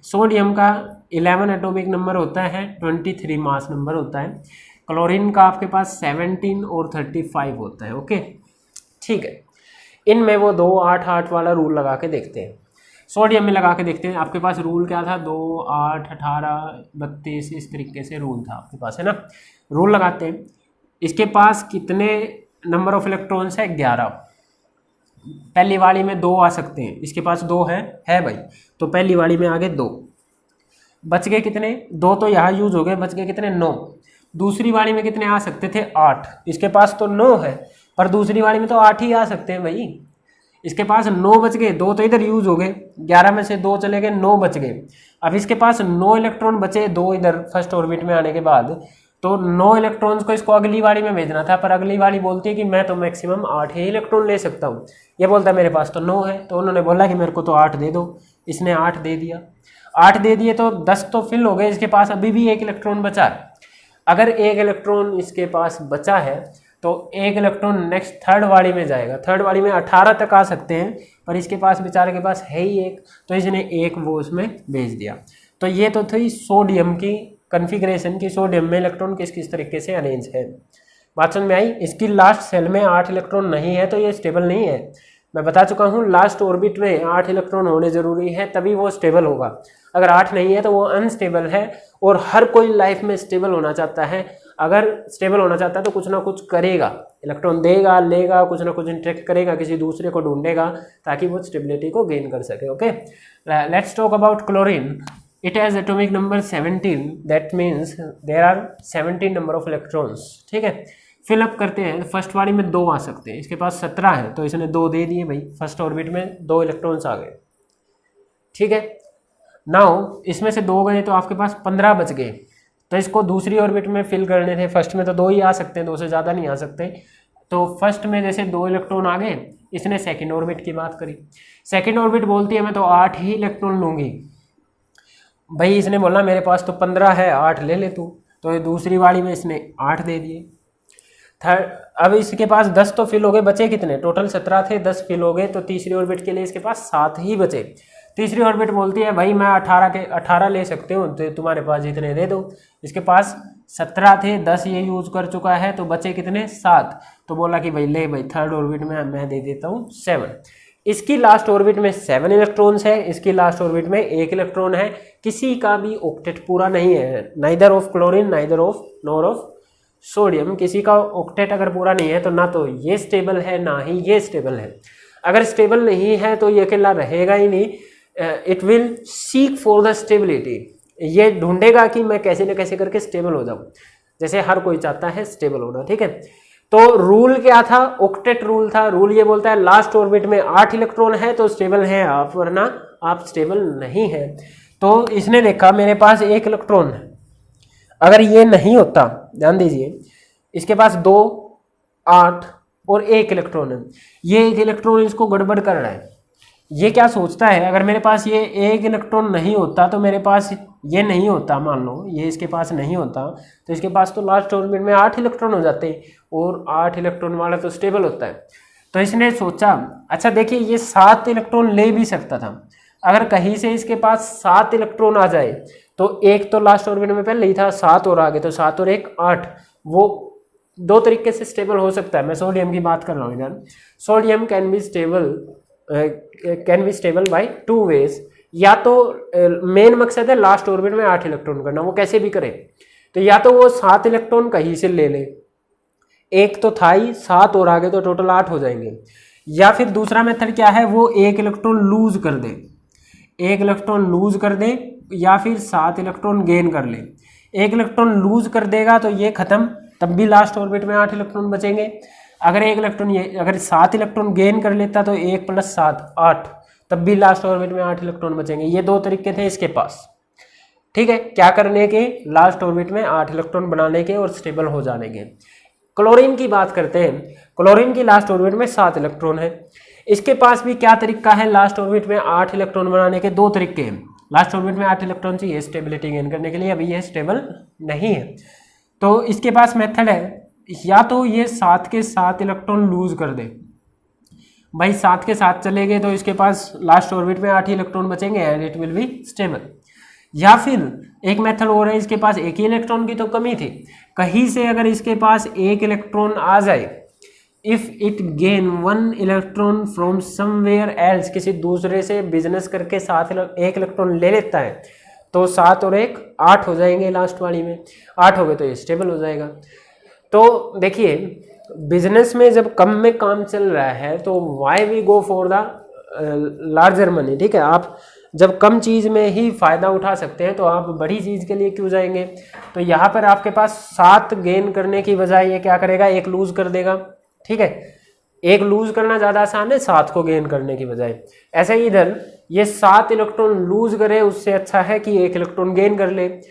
सोडियम का 11 एटॉमिक नंबर होता है, 23 मास नंबर होता है। क्लोरीन का आपके पास 17 और 35 होता है, ओके, ठीक है। इनमें वो 2, 8, 8 वाला रूल लगा के देखते हैं। सोडियम में लगा के देखते हैं, आपके पास रूल क्या था, 2, 8, 18, 32, इस तरीके से रूल था आपके पास, है ना। रूल लगाते हैं। इसके पास कितने नंबर ऑफ इलेक्ट्रॉन्स है, 11। पहली वाली में 2 आ सकते हैं, इसके पास 2 है भाई, तो पहली वाली में आगे 2 बच गए, कितने, 2 तो यहाँ यूज हो गए, बच गए कितने, 9। दूसरी वाली में कितने आ सकते थे, 8। इसके पास तो 9 है, पर दूसरी वाली में तो 8 ही आ सकते हैं भाई। इसके पास 9 बच गए, 2 तो इधर यूज हो गए, 11 में से 2 चले गए, 9 बच गए। अब इसके पास 9 इलेक्ट्रॉन बचे, 2 इधर फर्स्ट ऑर्बिट में आने के बाद, तो 9 इलेक्ट्रॉन्स को इसको अगली वाली में भेजना था, पर अगली वाली बोलती है कि मैं तो मैक्सिमम 8 ही इलेक्ट्रॉन ले सकता हूँ। ये बोलता है मेरे पास तो 9 है, तो उन्होंने बोला कि मेरे को तो 8 दे दो। इसने 8 दे दिया, 8 दे दिए तो 10 तो फिल हो गए। इसके पास अभी भी 1 इलेक्ट्रॉन बचा है। अगर 1 इलेक्ट्रॉन इसके पास बचा है तो 1 इलेक्ट्रॉन नेक्स्ट थर्ड वाली में जाएगा। थर्ड वाली में 18 तक आ सकते हैं, पर इसके पास बेचारे के पास है ही 1, तो इसने 1 वो उसमें भेज दिया। तो ये तो थी सोडियम की कन्फिग्रेशन की, सोडियम में इलेक्ट्रॉन किस किस तरीके से अरेंज है। बात समझ में आई। इसकी लास्ट सेल में 8 इलेक्ट्रॉन नहीं है तो ये स्टेबल नहीं है। मैं बता चुका हूँ, लास्ट ऑर्बिट में 8 इलेक्ट्रॉन होने जरूरी है, तभी वो स्टेबल होगा। अगर 8 नहीं है तो वो अनस्टेबल है। और हर कोई लाइफ में स्टेबल होना चाहता है। अगर स्टेबल होना चाहता है तो कुछ ना कुछ करेगा, इलेक्ट्रॉन देगा, लेगा, कुछ ना कुछ इंटरेक्ट करेगा, किसी दूसरे को ढूंढेगा ताकि वो स्टेबिलिटी को गेन कर सके। Okay, let's talk about chlorine. It has atomic number 17, that means there are 17 number of electrons। ठीक है, फिलअप करते हैं। फर्स्ट वाली में 2 आ सकते हैं, इसके पास 17 है तो इसने 2 दे दिए भाई, फर्स्ट ऑर्बिट में 2 इलेक्ट्रॉन्स आ गए। ठीक है, नाउ इसमें से 2 गए तो आपके पास 15 बच गए, तो इसको दूसरी ऑर्बिट में फिल करने थे। फर्स्ट में तो 2 ही आ सकते हैं, 2 से ज़्यादा नहीं आ सकते। तो फर्स्ट में जैसे 2 इलेक्ट्रॉन आ गए, इसने सेकेंड ऑर्बिट की बात करी। सेकेंड ऑर्बिट बोलती है मैं तो 8 ही इलेक्ट्रॉन लूँगी। भाई इसने बोला मेरे पास तो 15 है, 8 ले ले तू, तो दूसरी वाली में इसने 8 दे दिए। थर्ड, अब इसके पास 10 तो फिल हो गए, बचे कितने? टोटल 17 थे, 10 फिल हो गए, तो तीसरी ऑर्बिट के लिए इसके पास 7 ही बचे। तीसरी ऑर्बिट बोलती है भाई मैं 18 ले सकती हूँ, तो तुम्हारे पास इतने दे दो। इसके पास 17 थे, 10 ये यूज कर चुका है, तो बचे कितने? 7। तो बोला कि भाई ले भाई थर्ड ऑर्बिट में मैं दे देता हूँ 7। इसकी लास्ट ऑर्बिट में 7 इलेक्ट्रॉन्स है, इसकी लास्ट ऑर्बिट में 1 इलेक्ट्रॉन है। किसी का भी ऑक्टेट पूरा नहीं है, neither of chlorine neither of nor of sodium. किसी का ऑक्टेट अगर पूरा नहीं है तो ना तो ये स्टेबल है ना ही ये स्टेबल है। अगर स्टेबल नहीं है तो ये अकेला रहेगा ही नहीं, it will seek for the stability. ये ढूंढेगा कि मैं कैसे न कैसे करके स्टेबल हो जाऊं, जैसे हर कोई चाहता है स्टेबल होना, ठीक है। तो रूल क्या था? ऑक्टेट रूल था। रूल ये बोलता है लास्ट ऑर्बिट में 8 इलेक्ट्रॉन है तो स्टेबल है आप, वरना आप स्टेबल नहीं है। तो इसने देखा मेरे पास 1 इलेक्ट्रॉन है, अगर ये नहीं होता, ध्यान दीजिए, इसके पास 2, 8 और 1 इलेक्ट्रॉन है, ये 1 इलेक्ट्रॉन इसको गड़बड़ कर रहा है। ये क्या सोचता है, अगर मेरे पास ये 1 इलेक्ट्रॉन नहीं होता तो मेरे पास ये नहीं होता, मान लो ये इसके पास नहीं होता, तो इसके पास तो लास्ट ऑर्बिट में 8 इलेक्ट्रॉन हो जाते हैं, और 8 इलेक्ट्रॉन वाला तो स्टेबल होता है। तो इसने सोचा, अच्छा देखिए ये 7 इलेक्ट्रॉन ले भी सकता था। अगर कहीं से इसके पास 7 इलेक्ट्रॉन आ जाए, तो एक तो लास्ट ऑर्बिट में पहले ही था, 7 और आगे, तो 7 और 1 8, वो 2 तरीके से स्टेबल हो सकता है। मैं सोडियम की बात कर रहा हूँ इधर। Sodium can be stable by 2 ways. या तो मेन मकसद है लास्ट ऑर्बिट में 8 इलेक्ट्रॉन करना, वो कैसे भी करे, तो या तो वो 7 इलेक्ट्रॉन कहीं से ले ले, एक तो था ही, 7 और आगे तो टोटल 8 हो जाएंगे। या फिर दूसरा मेथड क्या है, वो 1 इलेक्ट्रॉन लूज कर दे, 1 इलेक्ट्रॉन लूज कर दे, या फिर 7 इलेक्ट्रॉन गेन कर ले। 1 इलेक्ट्रॉन लूज कर देगा तो ये खत्म, तब भी लास्ट ऑर्बिट में 8 इलेक्ट्रॉन बचेंगे। अगर 1 इलेक्ट्रॉन ये अगर 7 इलेक्ट्रॉन गेन कर लेता तो 1 + 7 8, तब भी लास्ट ऑर्बिट में 8 इलेक्ट्रॉन बचेंगे। ये 2 तरीके थे इसके पास, ठीक है, क्या करने के? लास्ट ऑर्बिट में 8 इलेक्ट्रॉन बनाने के और स्टेबल हो जाने के। क्लोरीन की बात करते हैं। क्लोरीन की लास्ट ऑर्बिट में 7 इलेक्ट्रॉन है। इसके पास भी क्या तरीका है लास्ट ऑर्बिट में 8 इलेक्ट्रॉन बनाने के? 2 तरीके हैं। लास्ट ऑर्बिट में 8 इलेक्ट्रॉन चाहिए स्टेबिलिटी गेन करने के लिए, अभी ये स्टेबल नहीं है। तो इसके पास मेथड है, या तो ये 7 के 7 इलेक्ट्रॉन लूज कर दे, भाई 7 के 7 चले गए तो इसके पास लास्ट ऑर्बिट में 8 ही इलेक्ट्रॉन बचेंगे and it will be stable. या फिर एक मेथड और है, इसके पास 1 ही इलेक्ट्रॉन की तो कमी थी, कहीं से अगर इसके पास 1 इलेक्ट्रॉन आ जाए, if it gain 1 electron from somewhere else, किसी दूसरे से बिजनेस करके 1 इलेक्ट्रॉन ले लेता है, तो 7 और 1 8 हो जाएंगे, लास्ट वाली में 8 हो गए तो ये स्टेबल हो जाएगा। तो देखिए बिजनेस में जब कम में काम चल रहा है तो why we go for the larger money, ठीक है। आप जब कम चीज़ में ही फ़ायदा उठा सकते हैं तो आप बड़ी चीज़ के लिए क्यों जाएंगे। तो यहाँ पर आपके पास 7 गेन करने की बजाय ये क्या करेगा, 1 लूज कर देगा, ठीक है। 1 लूज करना ज़्यादा आसान है 7 को गेन करने की बजाय। ऐसे ही इधर ये 7 इलेक्ट्रॉन लूज करे, उससे अच्छा है कि 1 इलेक्ट्रॉन गेन कर ले।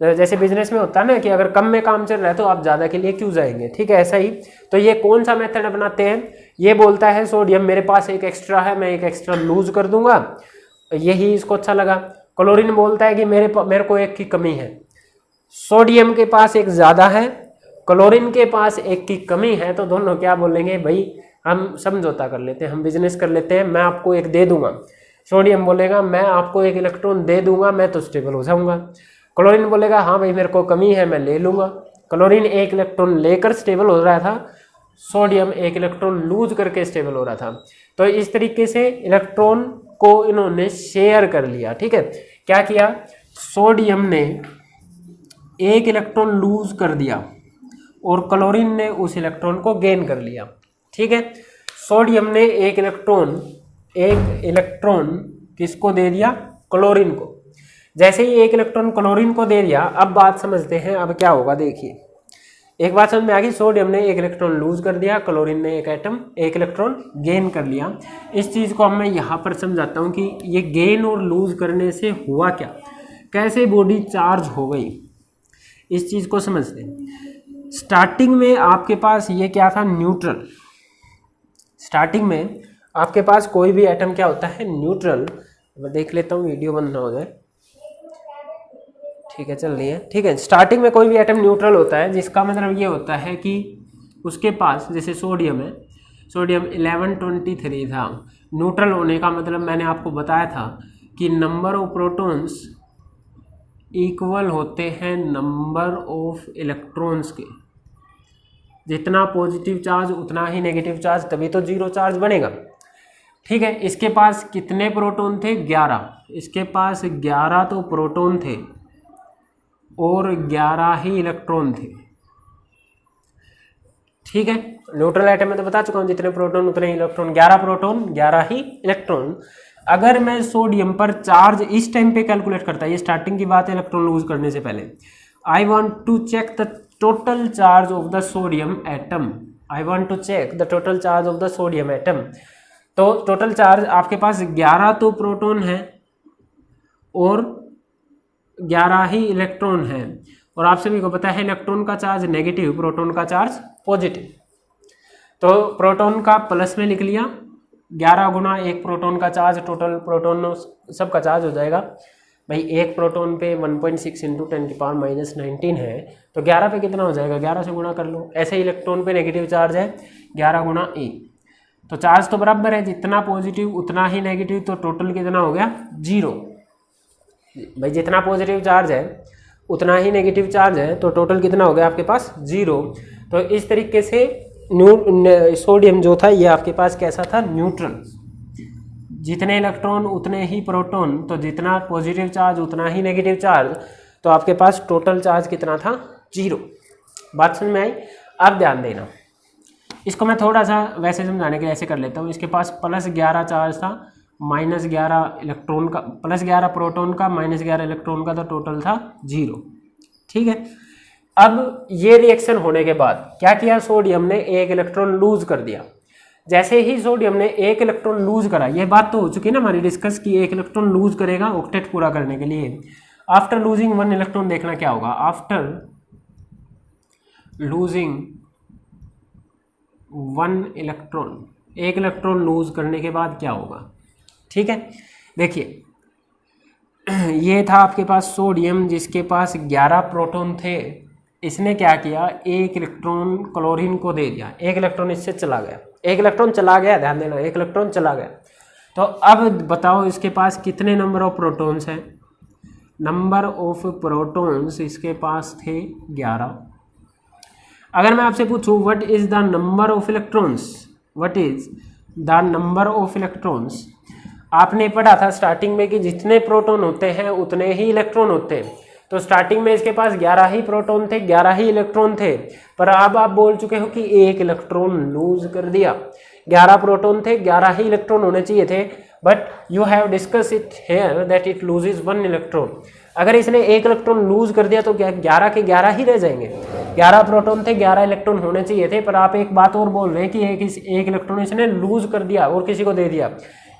जैसे बिजनेस में होता है ना कि अगर कम में काम चल रहा है तो आप ज़्यादा के लिए क्यों जाएंगे, ठीक है। ऐसा ही तो ये कौन सा मेथड अपनाते हैं, ये बोलता है सोडियम मेरे पास 1 एक्स्ट्रा है, मैं 1 एक्स्ट्रा लूज कर दूंगा, यही इसको अच्छा लगा। क्लोरीन बोलता है कि मेरे को 1 की कमी है, सोडियम के पास 1 ज़्यादा है, क्लोरीन के पास 1 की कमी है, तो दोनों क्या बोलेंगे, भाई हम समझौता कर लेते हैं, हम बिजनेस कर लेते हैं, मैं आपको 1 दे दूंगा। सोडियम बोलेगा मैं आपको 1 इलेक्ट्रॉन दे दूंगा, मैं तो स्टेबल हो जाऊंगा। क्लोरीन बोलेगा हाँ भाई मेरे को कमी है, मैं ले लूंगा। क्लोरीन 1 इलेक्ट्रॉन लेकर स्टेबल हो रहा था, सोडियम 1 इलेक्ट्रॉन लूज करके स्टेबल हो रहा था। तो इस तरीके से इलेक्ट्रॉन को इन्होंने शेयर कर लिया, ठीक है। क्या किया, सोडियम ने 1 इलेक्ट्रॉन लूज कर दिया और क्लोरीन ने उस इलेक्ट्रॉन को गेन कर लिया, ठीक है। सोडियम ने 1 इलेक्ट्रॉन किसको दे दिया, क्लोरीन को। जैसे ही 1 इलेक्ट्रॉन क्लोरीन को दे दिया, अब बात समझते हैं अब क्या होगा। देखिए एक बात समझ में आ गई, सोडियम ने एक इलेक्ट्रॉन लूज कर दिया, क्लोरीन ने एक इलेक्ट्रॉन गेन कर लिया। इस चीज़ को अब मैं यहाँ पर समझाता हूँ कि ये गेन और लूज करने से हुआ क्या, कैसे बॉडी चार्ज हो गई, इस चीज़ को समझते हैं। स्टार्टिंग में आपके पास ये क्या था, न्यूट्रल। स्टार्टिंग में आपके पास कोई भी एटम क्या होता है, न्यूट्रल। मैं देख लेता हूँ वीडियो बंद ना हो जाए, ठीक है चल रही है, ठीक है। स्टार्टिंग में कोई भी एटम न्यूट्रल होता है, जिसका मतलब ये होता है कि उसके पास, जैसे सोडियम है, सोडियम 1123 था। न्यूट्रल होने का मतलब मैंने आपको बताया था कि नंबर ऑफ प्रोटॉन्स इक्वल होते हैं नंबर ऑफ इलेक्ट्रॉन्स के। जितना पॉजिटिव चार्ज उतना ही नेगेटिव चार्ज, तभी तो जीरो चार्ज बनेगा, ठीक है। इसके पास कितने प्रोटॉन थे, 11। इसके पास 11 तो प्रोटॉन थे और 11 ही इलेक्ट्रॉन थे, ठीक है। न्यूट्रल एटम में तो बता चुका हूं, जितने प्रोटॉन उतने ही इलेक्ट्रॉन, 11 प्रोटॉन 11 ही इलेक्ट्रॉन। अगर मैं सोडियम पर चार्ज इस टाइम पे कैलकुलेट करता, ये स्टार्टिंग की बात है इलेक्ट्रॉन लूज करने से पहले, I want to check the total charge of the sodium atom, I want to check the total charge of the sodium atom. तो टोटल चार्ज आपके पास 11 तो प्रोटॉन है और 11 ही इलेक्ट्रॉन है, और आप सभी को पता है इलेक्ट्रॉन का चार्ज नेगेटिव, प्रोटॉन का चार्ज पॉजिटिव। तो प्रोटॉन का प्लस में लिख लिया, 11 गुना एक प्रोटॉन का चार्ज, टोटल प्रोटॉन सब का चार्ज हो जाएगा भाई। एक प्रोटॉन पे 1.6 इंटू 10⁻⁻19 है, तो 11 पे कितना हो जाएगा, 11 से गुणा कर लो। ऐसे ही इलेक्ट्रॉन पे नेगेटिव चार्ज है 11 गुना ए, तो चार्ज तो बराबर है, जितना पॉजिटिव उतना ही नेगेटिव, तो टोटल कितना हो गया, 0। भाई जितना पॉजिटिव चार्ज है उतना ही नेगेटिव चार्ज है, तो टोटल कितना हो गया आपके पास, 0। तो इस तरीके से सोडियम जो था ये आपके पास कैसा था, न्यूट्रल। जितने इलेक्ट्रॉन उतने ही प्रोटॉन, तो जितना पॉजिटिव चार्ज उतना ही नेगेटिव चार्ज, तो आपके पास टोटल चार्ज कितना था, 0। बात समझ में आई। अब ध्यान देना, इसको मैं थोड़ा सा वैसे समझाने के लिए ऐसे कर लेता हूँ। इसके पास +11 चार्ज था, -11 इलेक्ट्रॉन का, +11 प्रोटॉन का, -11 इलेक्ट्रॉन का, तो टोटल था 0, ठीक है। अब ये रिएक्शन होने के बाद क्या किया, सोडियम ने एक इलेक्ट्रॉन लूज कर दिया। जैसे ही सोडियम ने एक इलेक्ट्रॉन लूज करा, ये बात तो हो चुकी है ना हमारी डिस्कस की, एक इलेक्ट्रॉन लूज करेगा ऑक्टेट पूरा करने के लिए। आफ्टर लूजिंग 1 इलेक्ट्रॉन देखना क्या होगा, आफ्टर लूजिंग 1 इलेक्ट्रॉन, एक इलेक्ट्रॉन लूज करने के बाद क्या होगा, ठीक है। देखिए ये था आपके पास सोडियम, जिसके पास 11 प्रोटॉन थे। इसने क्या किया, एक इलेक्ट्रॉन क्लोरीन को दे दिया, एक इलेक्ट्रॉन इससे चला गया, एक इलेक्ट्रॉन चला गया, ध्यान देना, एक इलेक्ट्रॉन चला गया। तो अब बताओ इसके पास कितने नंबर ऑफ प्रोटॉन्स हैं, नंबर ऑफ प्रोटॉन्स इसके पास थे 11। अगर मैं आपसे पूछूं what is the number of electrons, what is the number of electrons, आपने पढ़ा था स्टार्टिंग में कि जितने प्रोटॉन होते हैं उतने ही इलेक्ट्रॉन होते हैं। तो स्टार्टिंग में इसके पास 11 ही प्रोटॉन थे, 11 ही इलेक्ट्रॉन थे, पर अब आप बोल चुके हो कि एक इलेक्ट्रॉन लूज कर दिया। 11 प्रोटॉन थे, 11 ही इलेक्ट्रॉन होने चाहिए थे, but you have discuss it here that it loses 1 electron. अगर इसने एक इलेक्ट्रॉन लूज कर दिया तो क्या 11 के 11 ही रह जाएंगे। 11 प्रोटॉन थे, 11 इलेक्ट्रॉन होने चाहिए थे, पर आप एक बात और बोल रहे हैं कि एक इलेक्ट्रॉन इसने लूज कर दिया और किसी को दे दिया।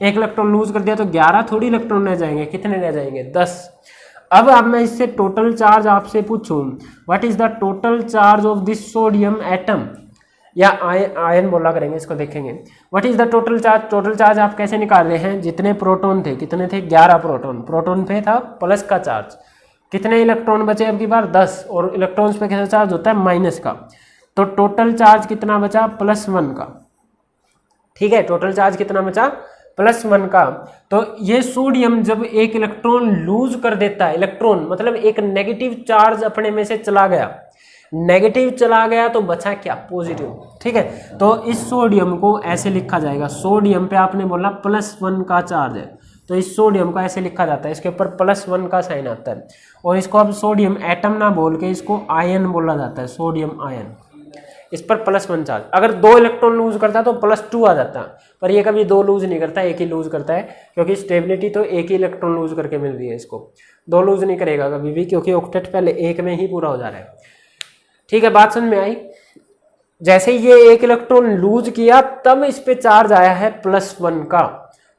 एक इलेक्ट्रॉन लूज कर दिया तो 11 थोड़ी इलेक्ट्रॉन रह जाएंगे, कितने रह जाएंगे, 10। अब मैं इससे टोटल चार्ज आपसे पूछूं, what is the total charge of this sodium atom, या आयन बोला करेंगे, इसको देखेंगे। What is the total charge, total charge आप कैसे निकाल रहे हैं, जितने प्रोटॉन थे, कितने थे, 11 प्रोटॉन, प्रोटॉन पे था प्लस का चार्ज, कितने इलेक्ट्रॉन बचे अब की बार, 10, और इलेक्ट्रॉन्स पे कैसा चार्ज होता है, माइनस का। तो टोटल चार्ज कितना बचा, +1 का, ठीक है। टोटल चार्ज कितना बचा, +1 का। तो ये सोडियम जब एक इलेक्ट्रॉन लूज कर देता है, इलेक्ट्रॉन मतलब एक नेगेटिव चार्ज अपने में से चला गया, नेगेटिव चला गया तो बचा क्या, पॉजिटिव, ठीक है। तो इस सोडियम को ऐसे लिखा जाएगा, सोडियम पे आपने बोला +1 का चार्ज है, तो इस सोडियम को ऐसे लिखा जाता है, इसके ऊपर +1 का साइन आता है, और इसको अब सोडियम एटम ना बोल के इसको आयन बोला जाता है, सोडियम आयन। इस पर +1 चार्ज, अगर 2 इलेक्ट्रॉन लूज करता है तो +2 आ जाता है, पर ये कभी 2 लूज नहीं करता, एक ही लूज करता है, क्योंकि स्टेबिलिटी तो एक ही इलेक्ट्रॉन लूज करके मिल रही है, इसको 2 लूज नहीं करेगा कभी भी, क्योंकि ऑक्टेट पहले एक में ही पूरा हो जा रहा है। ठीक है, बात समझ में आई। जैसे ये एक इलेक्ट्रॉन लूज किया तब इस पे चार्ज आया है +1 का।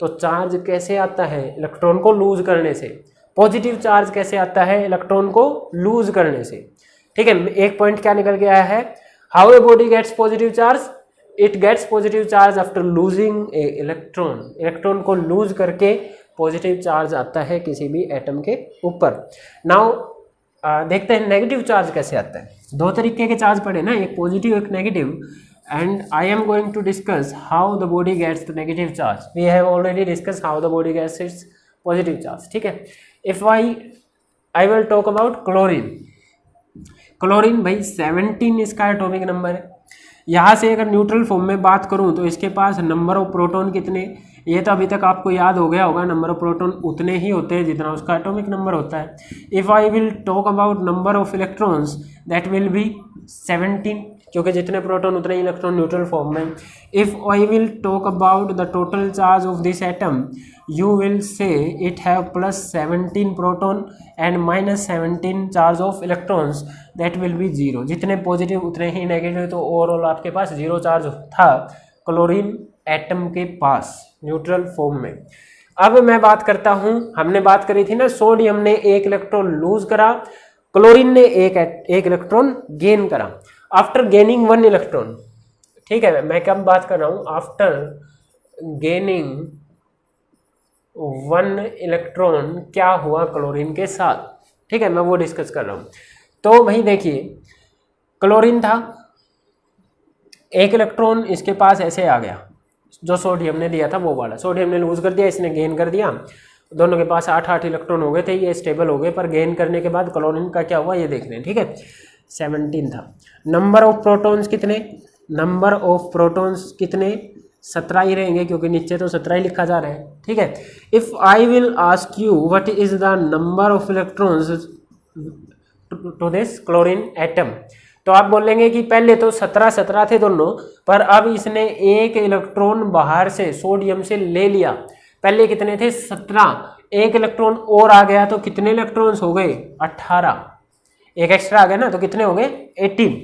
तो चार्ज कैसे आता है इलेक्ट्रॉन को लूज करने से, पॉजिटिव चार्ज कैसे आता है इलेक्ट्रॉन को लूज करने से। ठीक है, एक पॉइंट क्या निकल के आया है, how a body gets positive charge, it gets positive charge after losing a electron. Electron को लूज करके पॉजिटिव चार्ज आता है किसी भी एटम के ऊपर। नाउ देखते हैं नेगेटिव चार्ज कैसे आता है। दो तरीके के चार्ज पड़े ना, एक पॉजिटिव एक negative, and I am going to discuss how the body gets the negative charge. We have already discuss how the body gets its positive charge. ठीक है, if I will talk about chlorine. Chlorine भाई 17 इसका atomic number है। यहाँ से अगर neutral form में बात करूँ तो इसके पास नंबर ऑफ प्रोटॉन कितने, ये तो अभी तक आपको याद हो गया होगा, नंबर ऑफ प्रोटॉन उतने ही होते हैं जितना उसका एटॉमिक नंबर होता है। If I will talk about number of electrons that will be 17, क्योंकि जितने प्रोटॉन उतने इलेक्ट्रॉन न्यूट्रल फॉर्म में। If I will talk about the total charge of this atom you will say it have +17 proton and -17 charge of electrons that will be 0। जितने positive उतने ही negative, तो overall आपके पास 0 charge था chlorine atom के पास neutral form में। अब मैं बात करता हूं, हमने बात करी थी ना, सोडियम ने एक इलेक्ट्रॉन लूज करा, क्लोरीन ने एक इलेक्ट्रॉन गेन करा आफ्टर गेनिंग 1 इलेक्ट्रॉन। ठीक है, मैं कब बात कर रहा हूं, आफ्टर गेनिंग 1 इलेक्ट्रॉन क्या हुआ क्लोरीन के साथ। ठीक है, मैं वो डिस्कस कर रहा हूं। तो भाई देखिए, क्लोरीन था, एक इलेक्ट्रॉन इसके पास ऐसे आ गया, जो सोडियम ने दिया था वो वाला, सोडियम ने लूज कर दिया, इसने गेन कर दिया, दोनों के पास 8-8 इलेक्ट्रॉन हो गए थे, ये स्टेबल हो गए। पर गेन करने के बाद क्लोरीन का क्या हुआ ये देख रहे हैं। ठीक है, 17 था। नंबर ऑफ प्रोटॉन्स कितने, नंबर ऑफ प्रोटॉन्स कितने, 17 ही रहेंगे, क्योंकि नीचे तो 17 ही लिखा जा रहा है। ठीक है, if I will ask you what is the number of electrons to this chlorine atom, तो आप बोलेंगे कि पहले तो 17 थे दोनों, पर अब इसने एक इलेक्ट्रॉन बाहर से सोडियम से ले लिया। पहले कितने थे, 17, एक इलेक्ट्रॉन और आ गया तो कितने इलेक्ट्रॉन्स हो गए, 18, एक एक्स्ट्रा आ गया ना, तो कितने हो गए, 18।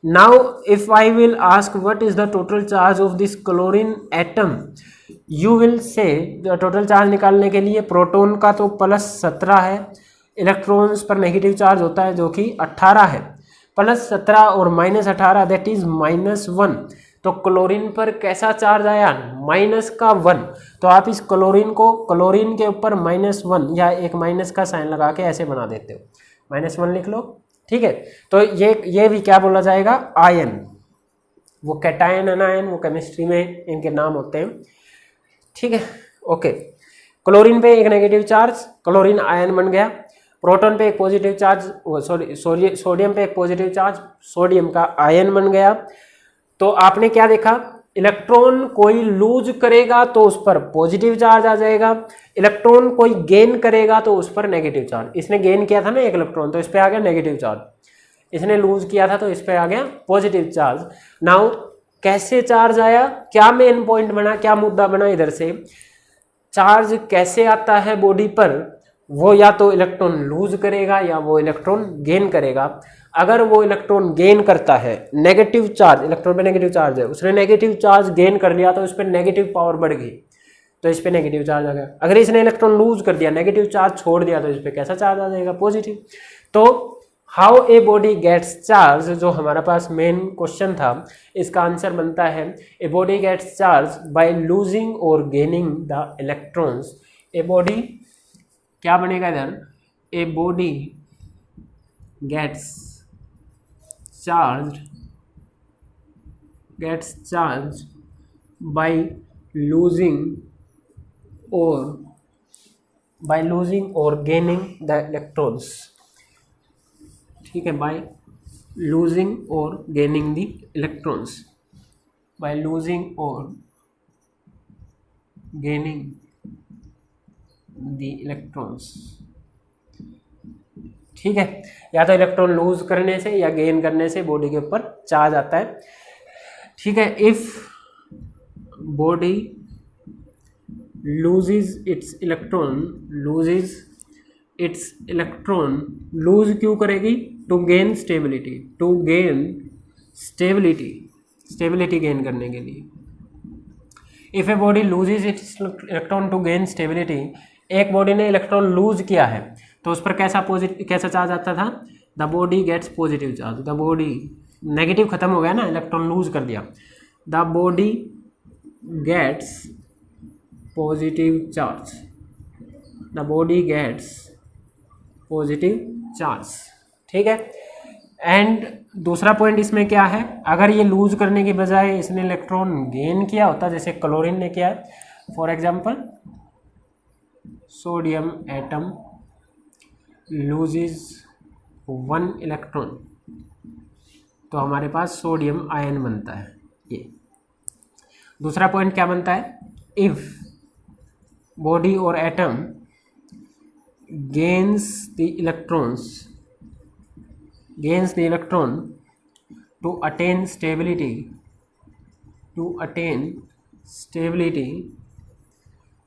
Now if I will ask what is the total charge of this chlorine atom, you will say total charge निकालने के लिए प्रोटॉन का तो +17 है, इलेक्ट्रॉन्स पर नेगेटिव चार्ज होता है जो कि 18 है, +17 और -18 दैट इज -1। तो क्लोरीन पर कैसा चार्ज आया, -1। तो आप इस क्लोरीन को, क्लोरीन के ऊपर -1 या एक माइनस का साइन लगा के ऐसे बना देते हो, -1 लिख लो। ठीक है, तो ये भी क्या बोला जाएगा, आयन। वो कैटायन अनायन वो केमिस्ट्री में इनके नाम होते हैं। ठीक है, ओके। क्लोरीन पे एक नेगेटिव चार्ज, क्लोरीन आयन बन गया। प्रोटॉन पे एक पॉजिटिव चार्ज, सोडियम पे एक पॉजिटिव चार्ज, सोडियम का आयन बन गया। तो आपने क्या देखा, इलेक्ट्रॉन कोई लूज करेगा तो उस पर पॉजिटिव चार्ज आ जाएगा, इलेक्ट्रॉन कोई गेन करेगा तो उस पर नेगेटिव चार्ज। इसने गेन किया था ना एक इलेक्ट्रॉन, तो इस पर आ गया नेगेटिव चार्ज, इसने लूज किया था तो इस पर आ गया पॉजिटिव चार्ज। नाउ कैसे चार्ज आया, क्या मेन पॉइंट बना, क्या मुद्दा बना इधर से, चार्ज कैसे आता है बॉडी पर, वो या तो इलेक्ट्रॉन लूज करेगा या वो इलेक्ट्रॉन गेन करेगा। अगर वो इलेक्ट्रॉन गेन करता है, नेगेटिव चार्ज, इलेक्ट्रॉन पे नेगेटिव चार्ज है, उसने नेगेटिव चार्ज गेन कर लिया तो इस पर नेगेटिव पावर बढ़ गई, तो इस पर नेगेटिव चार्ज आ गया। अगर इसने इलेक्ट्रॉन लूज कर दिया, नेगेटिव चार्ज छोड़ दिया, तो इस पर कैसा चार्ज आ जाएगा, पॉजिटिव। तो how a body gets charge, जो हमारा पास मेन क्वेश्चन था, इसका आंसर बनता है a body gets charge by losing और gaining the electrons. A body क्या बनेगा इधर, a body gets charge by losing और गेनिंग द इलेक्ट्रॉन्स। ठीक है, बाय लूजिंग और gaining the electrons, by losing और गेनिंग द इलेक्ट्रॉन्स। ठीक है, या तो इलेक्ट्रॉन लूज करने से या गेन करने से बॉडी के ऊपर चार्ज आता है। ठीक है, if body loses its electron lose क्यों करेगी? To gain stability, to gain stability, stability gain करने के लिए। If a body loses its electron to gain stability, एक बॉडी ने इलेक्ट्रॉन लूज किया है तो उस पर कैसा चार्ज आता था? The body gets positive charge. The body, negative खत्म हो गया ना, इलेक्ट्रॉन लूज कर दिया। The body gets positive charge, the body gets positive charge, ठीक है। एंड दूसरा पॉइंट इसमें क्या है, अगर ये लूज करने की बजाय इसने इलेक्ट्रॉन गेन किया होता, जैसे क्लोरीन ने किया है, for example sodium atom loses 1 electron, तो हमारे पास सोडियम आयन बनता है। ये दूसरा पॉइंट क्या बनता है? इफ बॉडी और atom gains the electron to attain stability,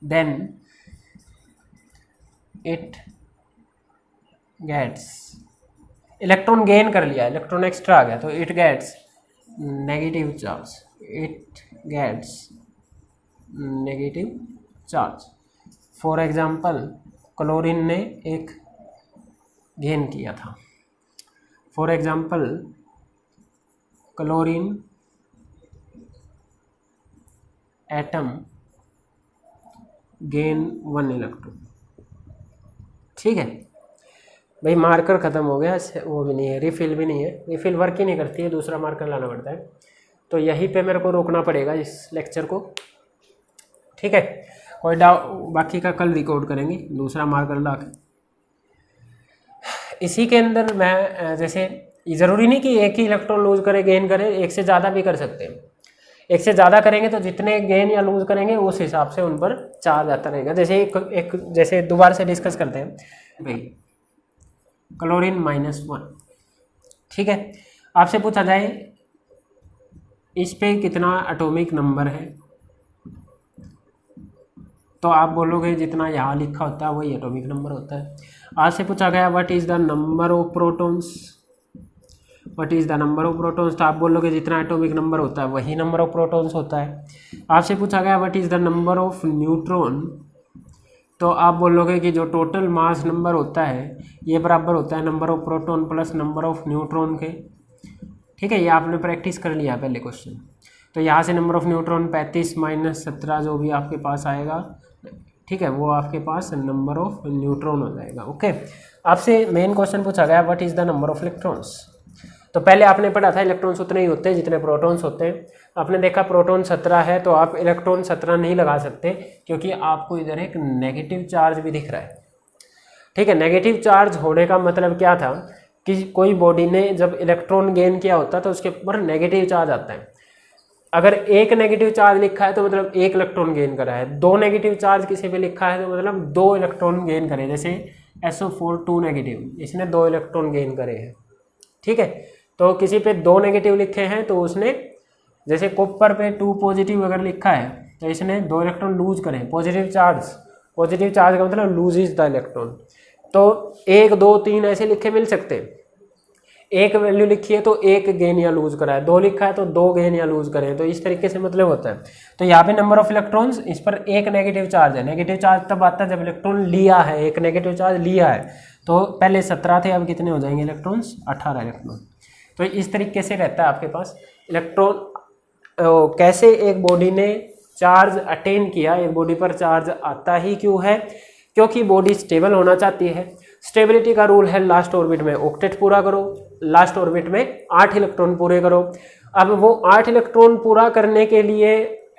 then it gets, electron gain कर लिया, इलेक्ट्रॉन एक्स्ट्रा आ गया, तो it gets negative charge, it gets negative charge. For example chlorine ने एक गेन किया था, for example chlorine atom gain 1 electron, ठीक है भाई। मार्कर ख़त्म हो गया, वो भी नहीं है, रिफिल भी नहीं है, रिफिल वर्क ही नहीं करती है, दूसरा मार्कर लाना पड़ता है। तो यहीं पे मेरे को रोकना पड़ेगा इस लेक्चर को, ठीक है। कोई बाकी का कल रिकॉर्ड करेंगे दूसरा मार्कर ला के। इसी के अंदर मैं जैसे ज़रूरी नहीं कि एक ही इलेक्ट्रॉन लूज करे गेन करे, एक से ज़्यादा भी कर सकते हैं। एक से ज़्यादा करेंगे तो जितने गेन या लूज करेंगे उस हिसाब से उन पर चार्ज आता रहेगा। जैसे एक जैसे दोबारा से डिस्कस करते हैं भाई, क्लोरीन -1, ठीक है। आपसे पूछा जाए इस पे कितना एटॉमिक नंबर है, तो आप बोलोगे जितना यहाँ लिखा होता है वही एटॉमिक नंबर होता है। आज से पूछा गया what is the number of protons, what is the number of protons, तो आप बोलोगे जितना एटॉमिक नंबर होता है वही नंबर ऑफ प्रोटॉन्स होता है। आपसे पूछा गया what is the number of neutron, तो आप बोलोगे कि जो टोटल मास नंबर होता है ये बराबर होता है number of proton plus number of neutron के, ठीक है। ये आपने प्रैक्टिस कर लिया पहले क्वेश्चन। तो यहाँ से नंबर ऑफ न्यूट्रॉन 35 - 17 जो भी आपके पास आएगा, ठीक है, वो आपके पास नंबर ऑफ न्यूट्रॉन हो जाएगा। ओके, आपसे मेन क्वेश्चन पूछा गया what is the number of electrons. तो पहले आपने पढ़ा था इलेक्ट्रॉन्स उतने ही होते हैं जितने प्रोटॉन्स होते हैं। आपने देखा प्रोटॉन 17 है तो आप इलेक्ट्रॉन 17 नहीं लगा सकते, क्योंकि आपको इधर एक नेगेटिव चार्ज भी दिख रहा है, ठीक है। नेगेटिव चार्ज होने का मतलब क्या था कि कोई बॉडी ने जब इलेक्ट्रॉन गेन किया होता है तो उसके ऊपर नेगेटिव चार्ज आता है। अगर एक नेगेटिव चार्ज लिखा है तो मतलब एक इलेक्ट्रॉन गेन करा है, 2 नेगेटिव चार्ज किसी पे लिखा है तो मतलब 2 इलेक्ट्रॉन गेन करे। जैसे SO4 2 नेगेटिव, इसने 2 इलेक्ट्रॉन गेन करे हैं, ठीक है। तो किसी पे 2 नेगेटिव लिखे हैं तो उसने, जैसे कॉपर पे 2 पॉजिटिव अगर लिखा है तो इसने 2 इलेक्ट्रॉन लूज करे। पॉजिटिव चार्ज का मतलब लूज इज द इलेक्ट्रॉन। तो 1 2 3 ऐसे लिखे मिल सकते हैं। एक वैल्यू लिखी है तो 1 गेन या लूज करा है, 2 लिखा है तो 2 गेन या लूज करें, तो इस तरीके से मतलब होता है। तो यहाँ पे नंबर ऑफ इलेक्ट्रॉन्स, इस पर एक नेगेटिव चार्ज है। नेगेटिव चार्ज तब आता है जब इलेक्ट्रॉन लिया है, एक नेगेटिव चार्ज लिया है। तो पहले 17 थे, अब कितने हो जाएंगे इलेक्ट्रॉन्स? 18 इलेक्ट्रॉन। तो इस तरीके से रहता है आपके पास इलेक्ट्रॉन। कैसे एक बॉडी ने चार्ज अटेन किया, एक बॉडी पर चार्ज आता ही क्यों है? क्योंकि बॉडी स्टेबल होना चाहती है। स्टेबिलिटी का रूल है लास्ट ऑर्बिट में ऑक्टेट पूरा करो, लास्ट ऑर्बिट में 8 इलेक्ट्रॉन पूरे करो। अब वो 8 इलेक्ट्रॉन पूरा करने के लिए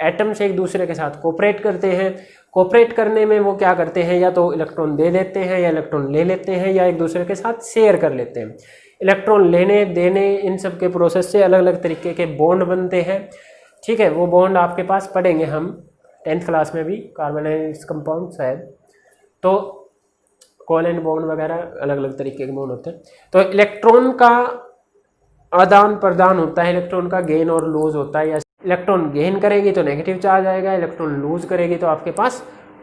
एटम्स एक दूसरे के साथ कोऑपरेट करते हैं। कोऑपरेट करने में वो क्या करते हैं, या तो इलेक्ट्रॉन दे देते हैं या इलेक्ट्रॉन ले लेते हैं या एक दूसरे के साथ शेयर कर लेते हैं। इलेक्ट्रॉन लेने देने इन सब के प्रोसेस से अलग अलग तरीके के बॉन्ड बनते हैं, ठीक है। वो बॉन्ड आपके पास पढ़ेंगे हम 10th क्लास में भी, कार्बोनाइल कंपाउंड शायद। तो कोवेलेंट बॉन्ड वगैरह अलग अलग तरीके के बॉन्ड होते हैं। तो इलेक्ट्रॉन का आदान प्रदान होता है, इलेक्ट्रॉन का गेन और लूज होता है। या इलेक्ट्रॉन गेन करेगी तो नेगेटिव चार्ज आएगा, इलेक्ट्रॉन लूज करेगी तो आपके पास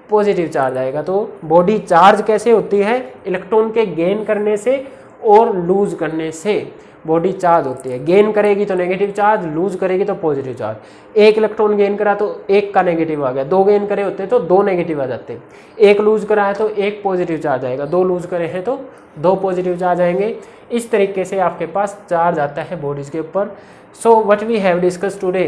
पॉजिटिव चार्ज आएगा। तो बॉडी चार्ज कैसे होती है, इलेक्ट्रॉन के गेन करने से और लूज करने से बॉडी चार्ज होती है। गेन करेगी तो नेगेटिव चार्ज, लूज करेगी तो पॉजिटिव चार्ज। एक इलेक्ट्रॉन गेन करा तो एक का नेगेटिव आ गया, दो गेन करे होते तो दो नेगेटिव आ जाते। एक लूज करा है तो एक पॉजिटिव चार्ज आएगा, दो लूज करे हैं तो दो पॉजिटिव चार्ज आएंगे। इस तरीके से आपके पास चार्ज आता है बॉडीज के ऊपर। So what we have discussed today,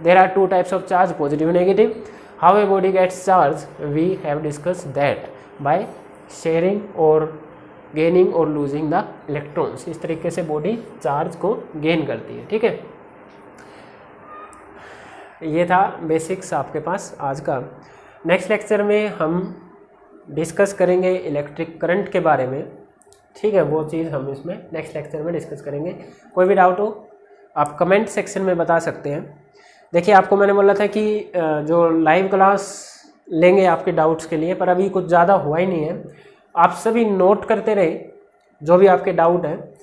there are two types of charge, positive negative. How a body gets charge, we have discussed that by sharing और गेनिंग और लूजिंग द इलेक्ट्रॉन्स। इस तरीके से body charge को gain करती है। ठीक है, ये था बेसिक्स आपके पास आज का। नेक्स्ट लेक्चर में हम डिस्कस करेंगे इलेक्ट्रिक करंट के बारे में। ठीक है, वो चीज़ हम इसमें नेक्स्ट लेक्चर में डिस्कस करेंगे। कोई भी डाउट हो आप कमेंट सेक्शन में बता सकते हैं। देखिए, आपको मैंने बोला था कि जो लाइव क्लास लेंगे आपके डाउट्स के लिए, पर अभी कुछ ज़्यादा हुआ ही नहीं है। आप सभी नोट करते रहे, जो भी आपके डाउट है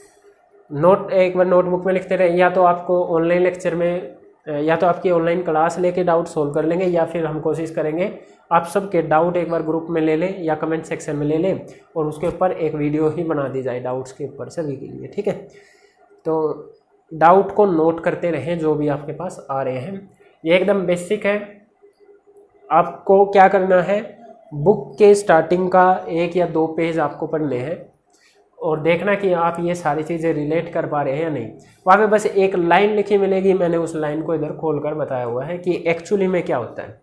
नोट एक बार नोटबुक में लिखते रहे, या तो आपको ऑनलाइन लेक्चर में या तो आपकी ऑनलाइन क्लास लेके डाउट सोल्व कर लेंगे, या फिर हम कोशिश करेंगे आप सबके डाउट एक बार ग्रुप में ले लें या कमेंट सेक्शन में ले लें और उसके ऊपर एक वीडियो ही बना दी जाए डाउट्स के ऊपर सभी के लिए। ठीक है, तो डाउट को नोट करते रहें जो भी आपके पास आ रहे हैं। ये एकदम बेसिक है। आपको क्या करना है, बुक के स्टार्टिंग का 1 या 2 पेज आपको पढ़ने हैं और देखना कि आप ये सारी चीज़ें रिलेट कर पा रहे हैं या नहीं। वहाँ पे बस एक लाइन लिखी मिलेगी, मैंने उस लाइन को इधर खोलकर बताया हुआ है कि एक्चुअली में क्या होता है।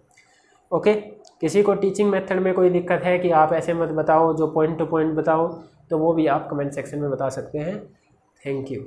ओके, किसी को टीचिंग मेथड में कोई दिक्कत है कि आप ऐसे मत बताओ, जो पॉइंट टू पॉइंट बताओ, तो वो भी आप कमेंट सेक्शन में बता सकते हैं। Thank you.